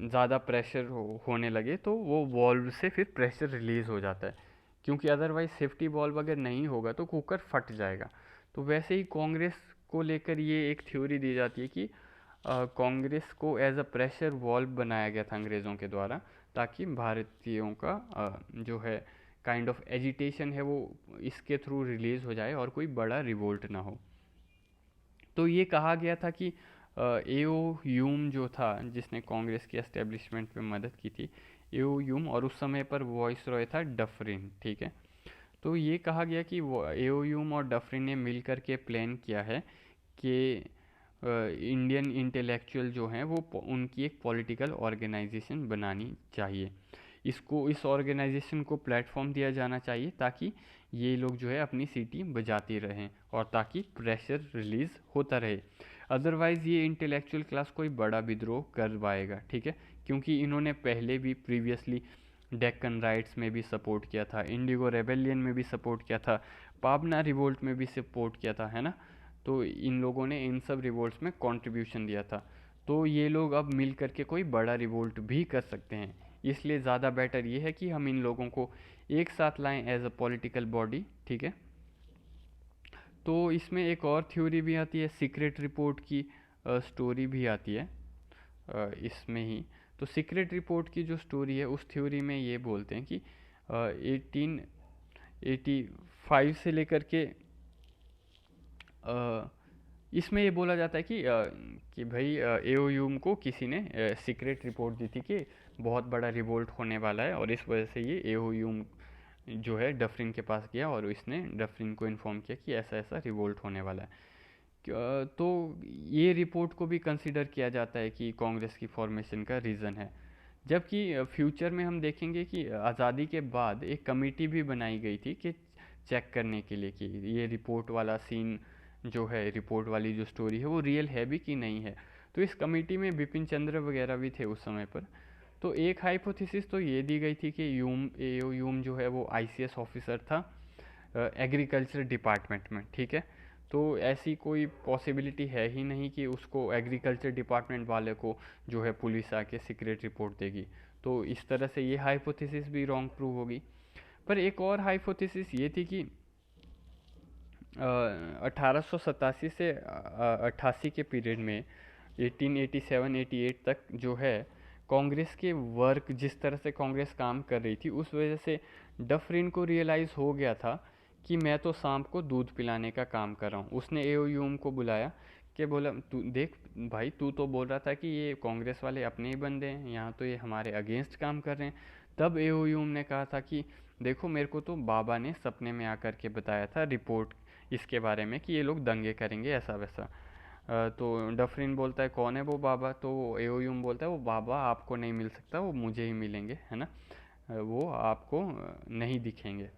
ज़्यादा प्रेशर होने लगे तो वो वॉल्व से फिर प्रेशर रिलीज़ हो जाता है, क्योंकि अदरवाइज सेफ्टी वॉल्व अगर नहीं होगा तो कुकर फट जाएगा। तो वैसे ही कांग्रेस को लेकर ये एक थ्योरी दी जाती है कि कांग्रेस को एज अ प्रेशर वॉल्व बनाया गया था अंग्रेज़ों के द्वारा, ताकि भारतीयों का जो है काइंड ऑफ एजिटेशन है वो इसके थ्रू रिलीज़ हो जाए और कोई बड़ा रिवोल्ट ना हो। तो ये कहा गया था कि एओ ह्यूम जो था जिसने कांग्रेस की एस्टेब्लिशमेंट में मदद की थी, एओ ह्यूम, और उस समय पर वॉइस रॉय था डफरिन, ठीक है। तो ये कहा गया कि एओ ह्यूम और डफरिन ने मिल कर के प्लान किया है कि इंडियन इंटेलेक्चुअल जो हैं वो उनकी एक पॉलिटिकल ऑर्गेनाइजेशन बनानी चाहिए। इस ऑर्गेनाइजेशन को प्लेटफॉर्म दिया जाना चाहिए ताकि ये लोग जो है अपनी सीटी बजाती रहें और ताकि प्रेशर रिलीज होता रहे। अदरवाइज़ ये इंटेलेक्चुअल क्लास कोई बड़ा विद्रोह कर पाएगा, ठीक है, क्योंकि इन्होंने पहले भी प्रीवियसली डेक्कन राइट्स में भी सपोर्ट किया था, इंडिगो रेबेलियन में भी सपोर्ट किया था, पाबना रिवोल्ट में भी सपोर्ट किया था, है ना। तो इन लोगों ने इन सब रिवोल्ट्स में कंट्रीब्यूशन दिया था। तो ये लोग अब मिल करके कोई बड़ा रिवोल्ट भी कर सकते हैं। इसलिए ज़्यादा बेटर ये है कि हम इन लोगों को एक साथ लाएं एज अ पॉलिटिकल बॉडी, ठीक है। तो इसमें एक और थ्योरी भी आती है, सीक्रेट रिपोर्ट की स्टोरी भी आती है इसमें ही। तो सीक्रेट रिपोर्ट की जो स्टोरी है उस थ्योरी में ये बोलते हैं कि 1885 से लेकर के इसमें ये बोला जाता है कि भाई एओयूम को किसी ने सीक्रेट रिपोर्ट दी थी कि बहुत बड़ा रिवोल्ट होने वाला है, और इस वजह से ये एओयूम जो है डफरिन के पास गया और इसने डफरिन को इन्फॉर्म किया कि ऐसा ऐसा रिवोल्ट होने वाला है। तो ये रिपोर्ट को भी कंसिडर किया जाता है कि कांग्रेस की फॉर्मेशन का रीज़न है। जबकि फ्यूचर में हम देखेंगे कि आज़ादी के बाद एक कमेटी भी बनाई गई थी कि चेक करने के लिए कि ये रिपोर्ट वाला सीन जो है, रिपोर्ट वाली जो स्टोरी है वो रियल है भी कि नहीं है। तो इस कमेटी में बिपिन चंद्र वगैरह भी थे उस समय पर। तो एक हाइपोथेसिस तो ये दी गई थी कि यूम जो है वो आईसीएस ऑफिसर था एग्रीकल्चर डिपार्टमेंट में, ठीक है। तो ऐसी कोई पॉसिबिलिटी है ही नहीं कि उसको एग्रीकल्चर डिपार्टमेंट वाले को जो है पुलिस आके सीक्रेट रिपोर्ट देगी। तो इस तरह से ये हाइपोथेसिस भी रॉन्ग प्रूव होगी। पर एक और हाइपोथेसिस ये थी कि 1887 से 88 के पीरियड में 1887-88 तक जो है कांग्रेस के वर्क, जिस तरह से कांग्रेस काम कर रही थी उस वजह से डफरिन को रियलाइज़ हो गया था कि मैं तो सांप को दूध पिलाने का काम कर रहा हूँ। उसने एओयूम को बुलाया कि बोला, तू देख भाई, तू तो बोल रहा था कि ये कांग्रेस वाले अपने ही बंदे हैं, यहाँ तो ये हमारे अगेंस्ट काम कर रहे हैं। तब एओयूम ने कहा था कि देखो, मेरे को तो बाबा ने सपने में आकर के बताया था रिपोर्ट इसके बारे में कि ये लोग दंगे करेंगे ऐसा वैसा। तो डफरिन बोलता है कौन है वो बाबा, तो एओयूम बोलता है वो बाबा आपको नहीं मिल सकता, वो मुझे ही मिलेंगे, है ना। वो आपको नहीं दिखेंगे।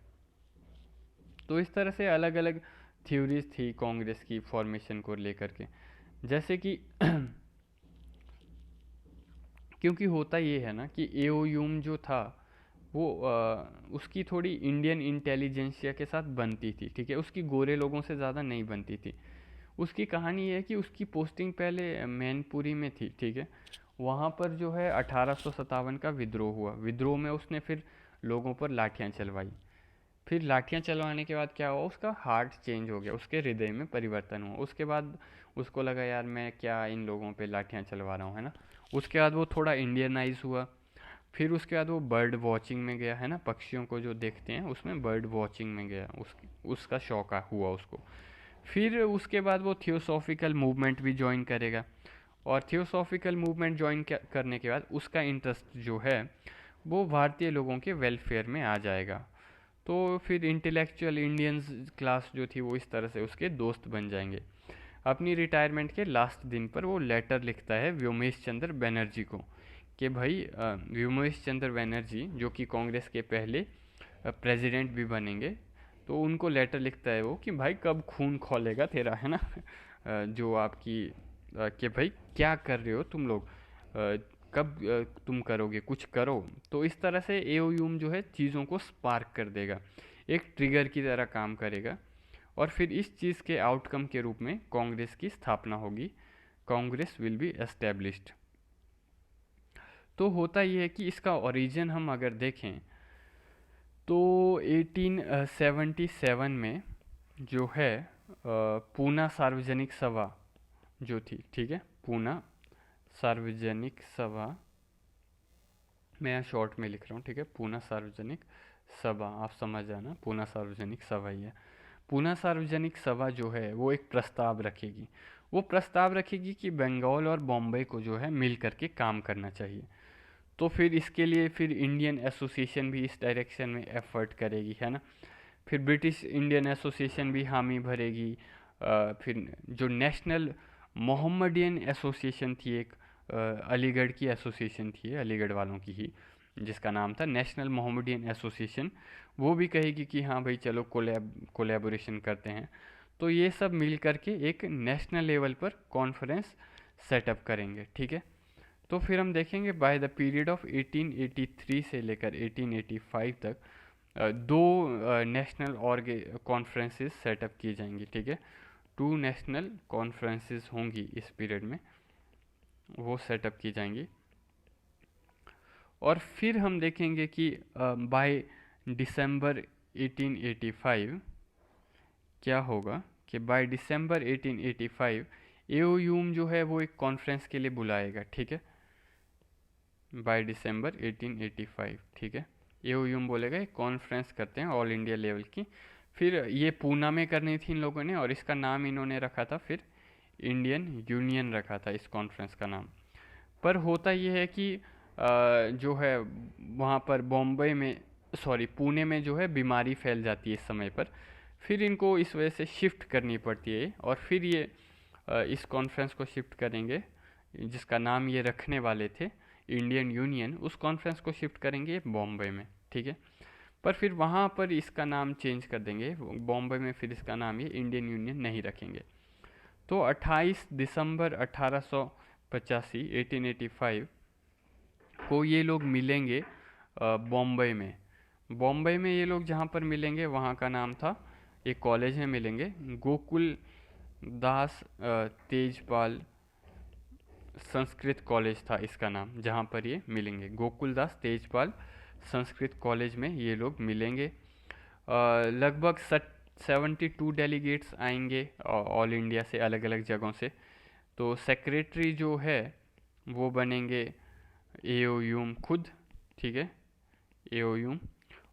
तो इस तरह से अलग अलग थ्योरीज थी कांग्रेस की फॉर्मेशन को लेकर के। जैसे कि क्योंकि होता ये है ना कि एओयूम जो था वो उसकी थोड़ी इंडियन इंटेलिजेंसिया के साथ बनती थी, ठीक है, उसकी गोरे लोगों से ज़्यादा नहीं बनती थी। उसकी कहानी ये है कि उसकी पोस्टिंग पहले मैनपुरी में थी, ठीक है। वहाँ पर जो है 1857 का विद्रोह हुआ। विद्रोह में उसने फिर लोगों पर लाठियाँ चलवाई। फिर लाठियाँ चलवाने के बाद क्या हुआ, उसका हार्ट चेंज हो गया, उसके हृदय में परिवर्तन हुआ। उसके बाद उसको लगा यार मैं क्या इन लोगों पे लाठियाँ चलवा रहा हूँ, है ना। उसके बाद वो थोड़ा इंडियनाइज हुआ। फिर उसके बाद वो बर्ड वॉचिंग में गया, है ना, पक्षियों को जो देखते हैं उसमें बर्ड वॉचिंग में गया, उसका शौक हुआ उसको। फिर उसके बाद वो थियोसॉफिकल मूवमेंट भी ज्वाइन करेगा, और थियोसॉफिकल मूवमेंट ज्वाइन करने के बाद उसका इंटरेस्ट जो है वो भारतीय लोगों के वेलफेयर में आ जाएगा। तो फिर इंटेलेक्चुअल इंडियंस क्लास जो थी वो इस तरह से उसके दोस्त बन जाएंगे। अपनी रिटायरमेंट के लास्ट दिन पर वो लेटर लिखता है व्योमेश चंद्र बनर्जी को कि भाई व्योमेश चंद्र बनर्जी जो कि कांग्रेस के पहले प्रेसिडेंट भी बनेंगे, तो उनको लेटर लिखता है वो कि भाई कब खून खौलेगा तेरा, है ना। जो आपकी कि भाई क्या कर रहे हो तुम लोग, कब तुम करोगे, कुछ करो। तो इस तरह से एओयूम जो है चीज़ों को स्पार्क कर देगा, एक ट्रिगर की तरह काम करेगा, और फिर इस चीज़ के आउटकम के रूप में कांग्रेस की स्थापना होगी। Congress will be established. तो होता यह है कि इसका ओरिजिन हम अगर देखें तो 1877 में जो है पूना सार्वजनिक सभा जो थी, ठीक है, पूना सार्वजनिक सभा, मैं यहाँ शॉर्ट में लिख रहा हूँ, ठीक है, पूना सार्वजनिक सभा, आप समझ जाना, पूना सार्वजनिक सभा ही है। पूना सार्वजनिक सभा जो है वो एक प्रस्ताव रखेगी। वो प्रस्ताव रखेगी कि बंगाल और बॉम्बे को जो है मिल करके काम करना चाहिए। तो फिर इसके लिए फिर इंडियन एसोसिएशन भी इस डायरेक्शन में एफर्ट करेगी, है ना। फिर ब्रिटिश इंडियन एसोसिएशन भी हामी भरेगी। फिर जो नेशनल मोहम्मडियन एसोसिएशन थी एक, अलीगढ़ की एसोसिएशन थी, अलीगढ़ वालों की ही, जिसका नाम था नेशनल मोहम्मडियन एसोसिएशन। वो भी कहेगी कि हाँ भाई चलो कोलैबोरेशन करते हैं। तो ये सब मिल करके एक नेशनल लेवल पर कॉन्फ्रेंस सेटअप करेंगे, ठीक है। तो फिर हम देखेंगे बाय द पीरियड ऑफ 1883 से लेकर 1885 तक दो नेशनल ऑर्गे कॉन्फ्रेंसेस सेटअप की जाएंगी, ठीक है। 2 नेशनल कॉन्फ्रेंसेस होंगी इस पीरियड में, वो सेटअप की जाएंगी। और फिर हम देखेंगे कि बाय दिसंबर 1885 क्या होगा कि बाय दिसंबर 1885 एओयूम जो है वो एक कॉन्फ्रेंस के लिए बुलाएगा, ठीक है। बाय दिसंबर 1885, ठीक है, एओयूम बोलेगा एक कॉन्फ्रेंस करते हैं ऑल इंडिया लेवल की। फिर ये पूना में करनी थी इन लोगों ने, और इसका नाम इन्होंने रखा था फिर इंडियन यूनियन रखा था इस कॉन्फ्रेंस का नाम। पर होता ये है कि जो है वहाँ पर बॉम्बे में, सॉरी पुणे में जो है बीमारी फैल जाती है इस समय पर। फिर इनको इस वजह से शिफ्ट करनी पड़ती है, और फिर ये इस कॉन्फ्रेंस को शिफ्ट करेंगे, जिसका नाम ये रखने वाले थे इंडियन यूनियन, उस कॉन्फ्रेंस को शिफ्ट करेंगे बॉम्बे में, ठीक है। पर फिर वहाँ पर इसका नाम चेंज कर देंगे, बॉम्बे में फिर इसका नाम ये इंडियन यूनियन नहीं रखेंगे। तो 28 दिसंबर 1885 1885 को ये लोग मिलेंगे बॉम्बे में। बॉम्बे में ये लोग जहाँ पर मिलेंगे वहाँ का नाम था, एक कॉलेज में मिलेंगे, गोकुल दास तेजपाल संस्कृत कॉलेज था इसका नाम, जहाँ पर ये मिलेंगे गोकुलदास तेजपाल संस्कृत कॉलेज में ये लोग मिलेंगे। लगभग 72 डेलीगेट्स आएंगे ऑल इंडिया से, अलग अलग जगहों से। तो सेक्रेटरी जो है वो बनेंगे एओयूम खुद, ठीक है, एओयूम।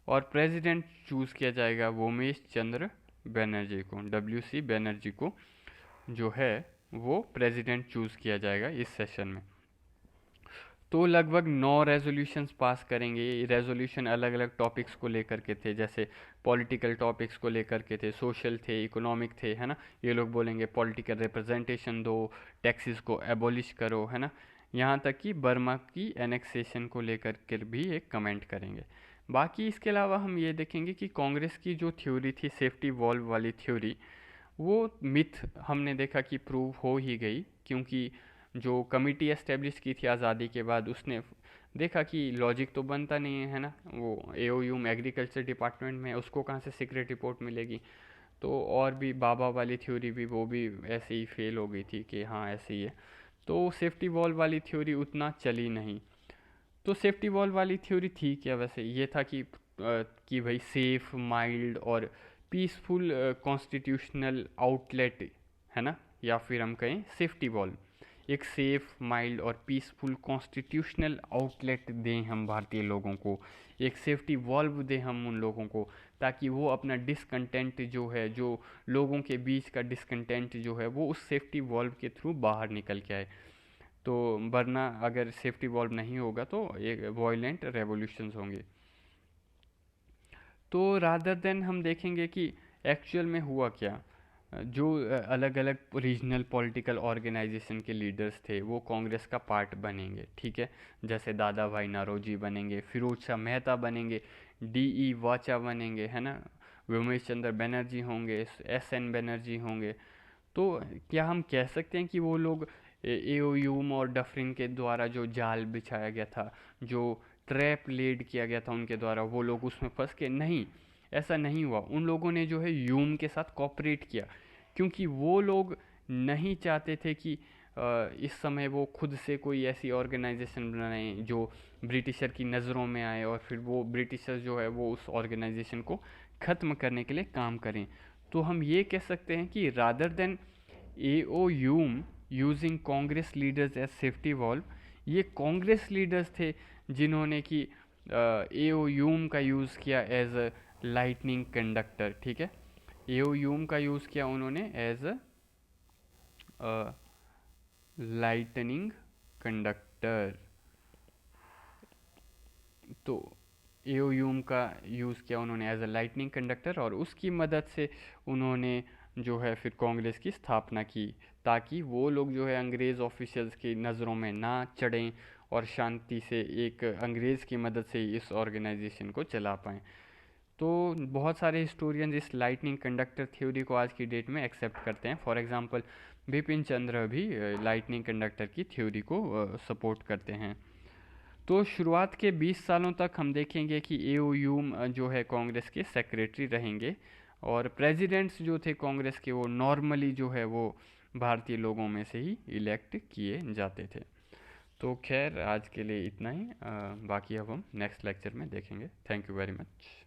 और प्रेसिडेंट चूज़ किया जाएगा वोमेश चंद्र बनर्जी को, WC बनर्जी को जो है वो प्रेसिडेंट चूज़ किया जाएगा इस सेशन में। तो लगभग 9 रेजोल्यूशंस पास करेंगे। ये रेजोल्यूशन अलग अलग टॉपिक्स को लेकर के थे, जैसे पॉलिटिकल टॉपिक्स को लेकर के थे, सोशल थे, इकोनॉमिक थे, है ना। ये लोग बोलेंगे पॉलिटिकल रिप्रेजेंटेशन दो, टैक्सेस को एबॉलिश करो, है ना। यहाँ तक कि बर्मा की एनेक्सेशन को लेकर के भी एक कमेंट करेंगे। बाकी इसके अलावा हम ये देखेंगे कि कांग्रेस की जो थ्योरी थी सेफ्टी वॉल्व वाली थ्योरी, वो मिथ हमने देखा कि प्रूव हो ही गई, क्योंकि जो कमिटी एस्टेब्लिश की थी आज़ादी के बाद उसने देखा कि लॉजिक तो बनता नहीं है ना। वो एओयूम एग्रीकल्चर डिपार्टमेंट में, उसको कहाँ से सीक्रेट रिपोर्ट मिलेगी। तो और भी बाबा वाली थ्योरी भी, वो भी ऐसे ही फेल हो गई थी कि हाँ ऐसे ही है। तो सेफ्टी वॉल वाली थ्योरी उतना चली नहीं। तो सेफ्टी वॉल वाली थ्योरी थी क्या वैसे, ये था कि भाई सेफ, माइल्ड और पीसफुल कॉन्स्टिट्यूशनल आउटलेट, है ना, या फिर हम कहें सेफ्टी वॉल, एक सेफ, माइल्ड और पीसफुल कॉन्स्टिट्यूशनल आउटलेट दें हम भारतीय लोगों को, एक सेफ्टी वॉल्व दें हम उन लोगों को, ताकि वो अपना डिसकंटेंट जो है, जो लोगों के बीच का डिसकंटेंट जो है, वो उस सेफ्टी वॉल्व के थ्रू बाहर निकल के आए। तो वरना अगर सेफ्टी वॉल्व नहीं होगा तो एक वॉयलेंट रेवोल्यूशंस होंगे। तो रादर देन हम देखेंगे कि एक्चुअल में हुआ क्या। जो अलग अलग रीजनल पॉलिटिकल ऑर्गेनाइजेशन के लीडर्स थे वो कांग्रेस का पार्ट बनेंगे, ठीक है। जैसे दादा भाई नारोजी बनेंगे, फिरोज शाह मेहता बनेंगे, DE वाचा बनेंगे, है ना, उमेश चंद्र बनर्जी होंगे, SN बनर्जी होंगे। तो क्या हम कह सकते हैं कि वो लोग एओयूम और डफरिन के द्वारा जो जाल बिछाया गया था, जो ट्रैप लेड किया गया था उनके द्वारा, वो लोग उसमें फंस के, नहीं, ऐसा नहीं हुआ। उन लोगों ने जो है यूम के साथ कॉपरेट किया, क्योंकि वो लोग नहीं चाहते थे कि इस समय वो खुद से कोई ऐसी ऑर्गेनाइजेशन बनाएं जो ब्रिटिशर की नज़रों में आए, और फिर वो ब्रिटिशर जो है वो उस ऑर्गेनाइजेशन को ख़त्म करने के लिए काम करें। तो हम ये कह सकते हैं कि rather than A O Hume using Congress leaders as safety valve, ये कांग्रेस लीडर्स थे जिन्होंने कि एओयूम का यूज़ किया एज अ लाइटनिंग कंडक्टर, ठीक है। एओयूम का यूज़ किया उन्होंने एज अ लाइटनिंग कंडक्टर। तो एओयूम का यूज़ किया उन्होंने एज अ लाइटनिंग कंडक्टर, और उसकी मदद से उन्होंने जो है फिर कांग्रेस की स्थापना की, ताकि वो लोग जो है अंग्रेज़ ऑफिशियल्स की नज़रों में ना चढ़ें और शांति से एक अंग्रेज़ की मदद से इस ऑर्गेनाइजेशन को चला पाएँ। तो बहुत सारे हिस्टोरियंस इस लाइटनिंग कंडक्टर थ्योरी को आज की डेट में एक्सेप्ट करते हैं। फॉर एग्जांपल बिपिन चंद्र भी लाइटनिंग कंडक्टर की थ्योरी को सपोर्ट करते हैं। तो शुरुआत के 20 सालों तक हम देखेंगे कि एओयूम जो है कांग्रेस के सेक्रेटरी रहेंगे, और प्रेसिडेंट्स जो थे कांग्रेस के वो नॉर्मली जो है वो भारतीय लोगों में से ही इलेक्ट किए जाते थे। तो खैर आज के लिए इतना ही, बाकी अब हम नेक्स्ट लेक्चर में देखेंगे। Thank you very much.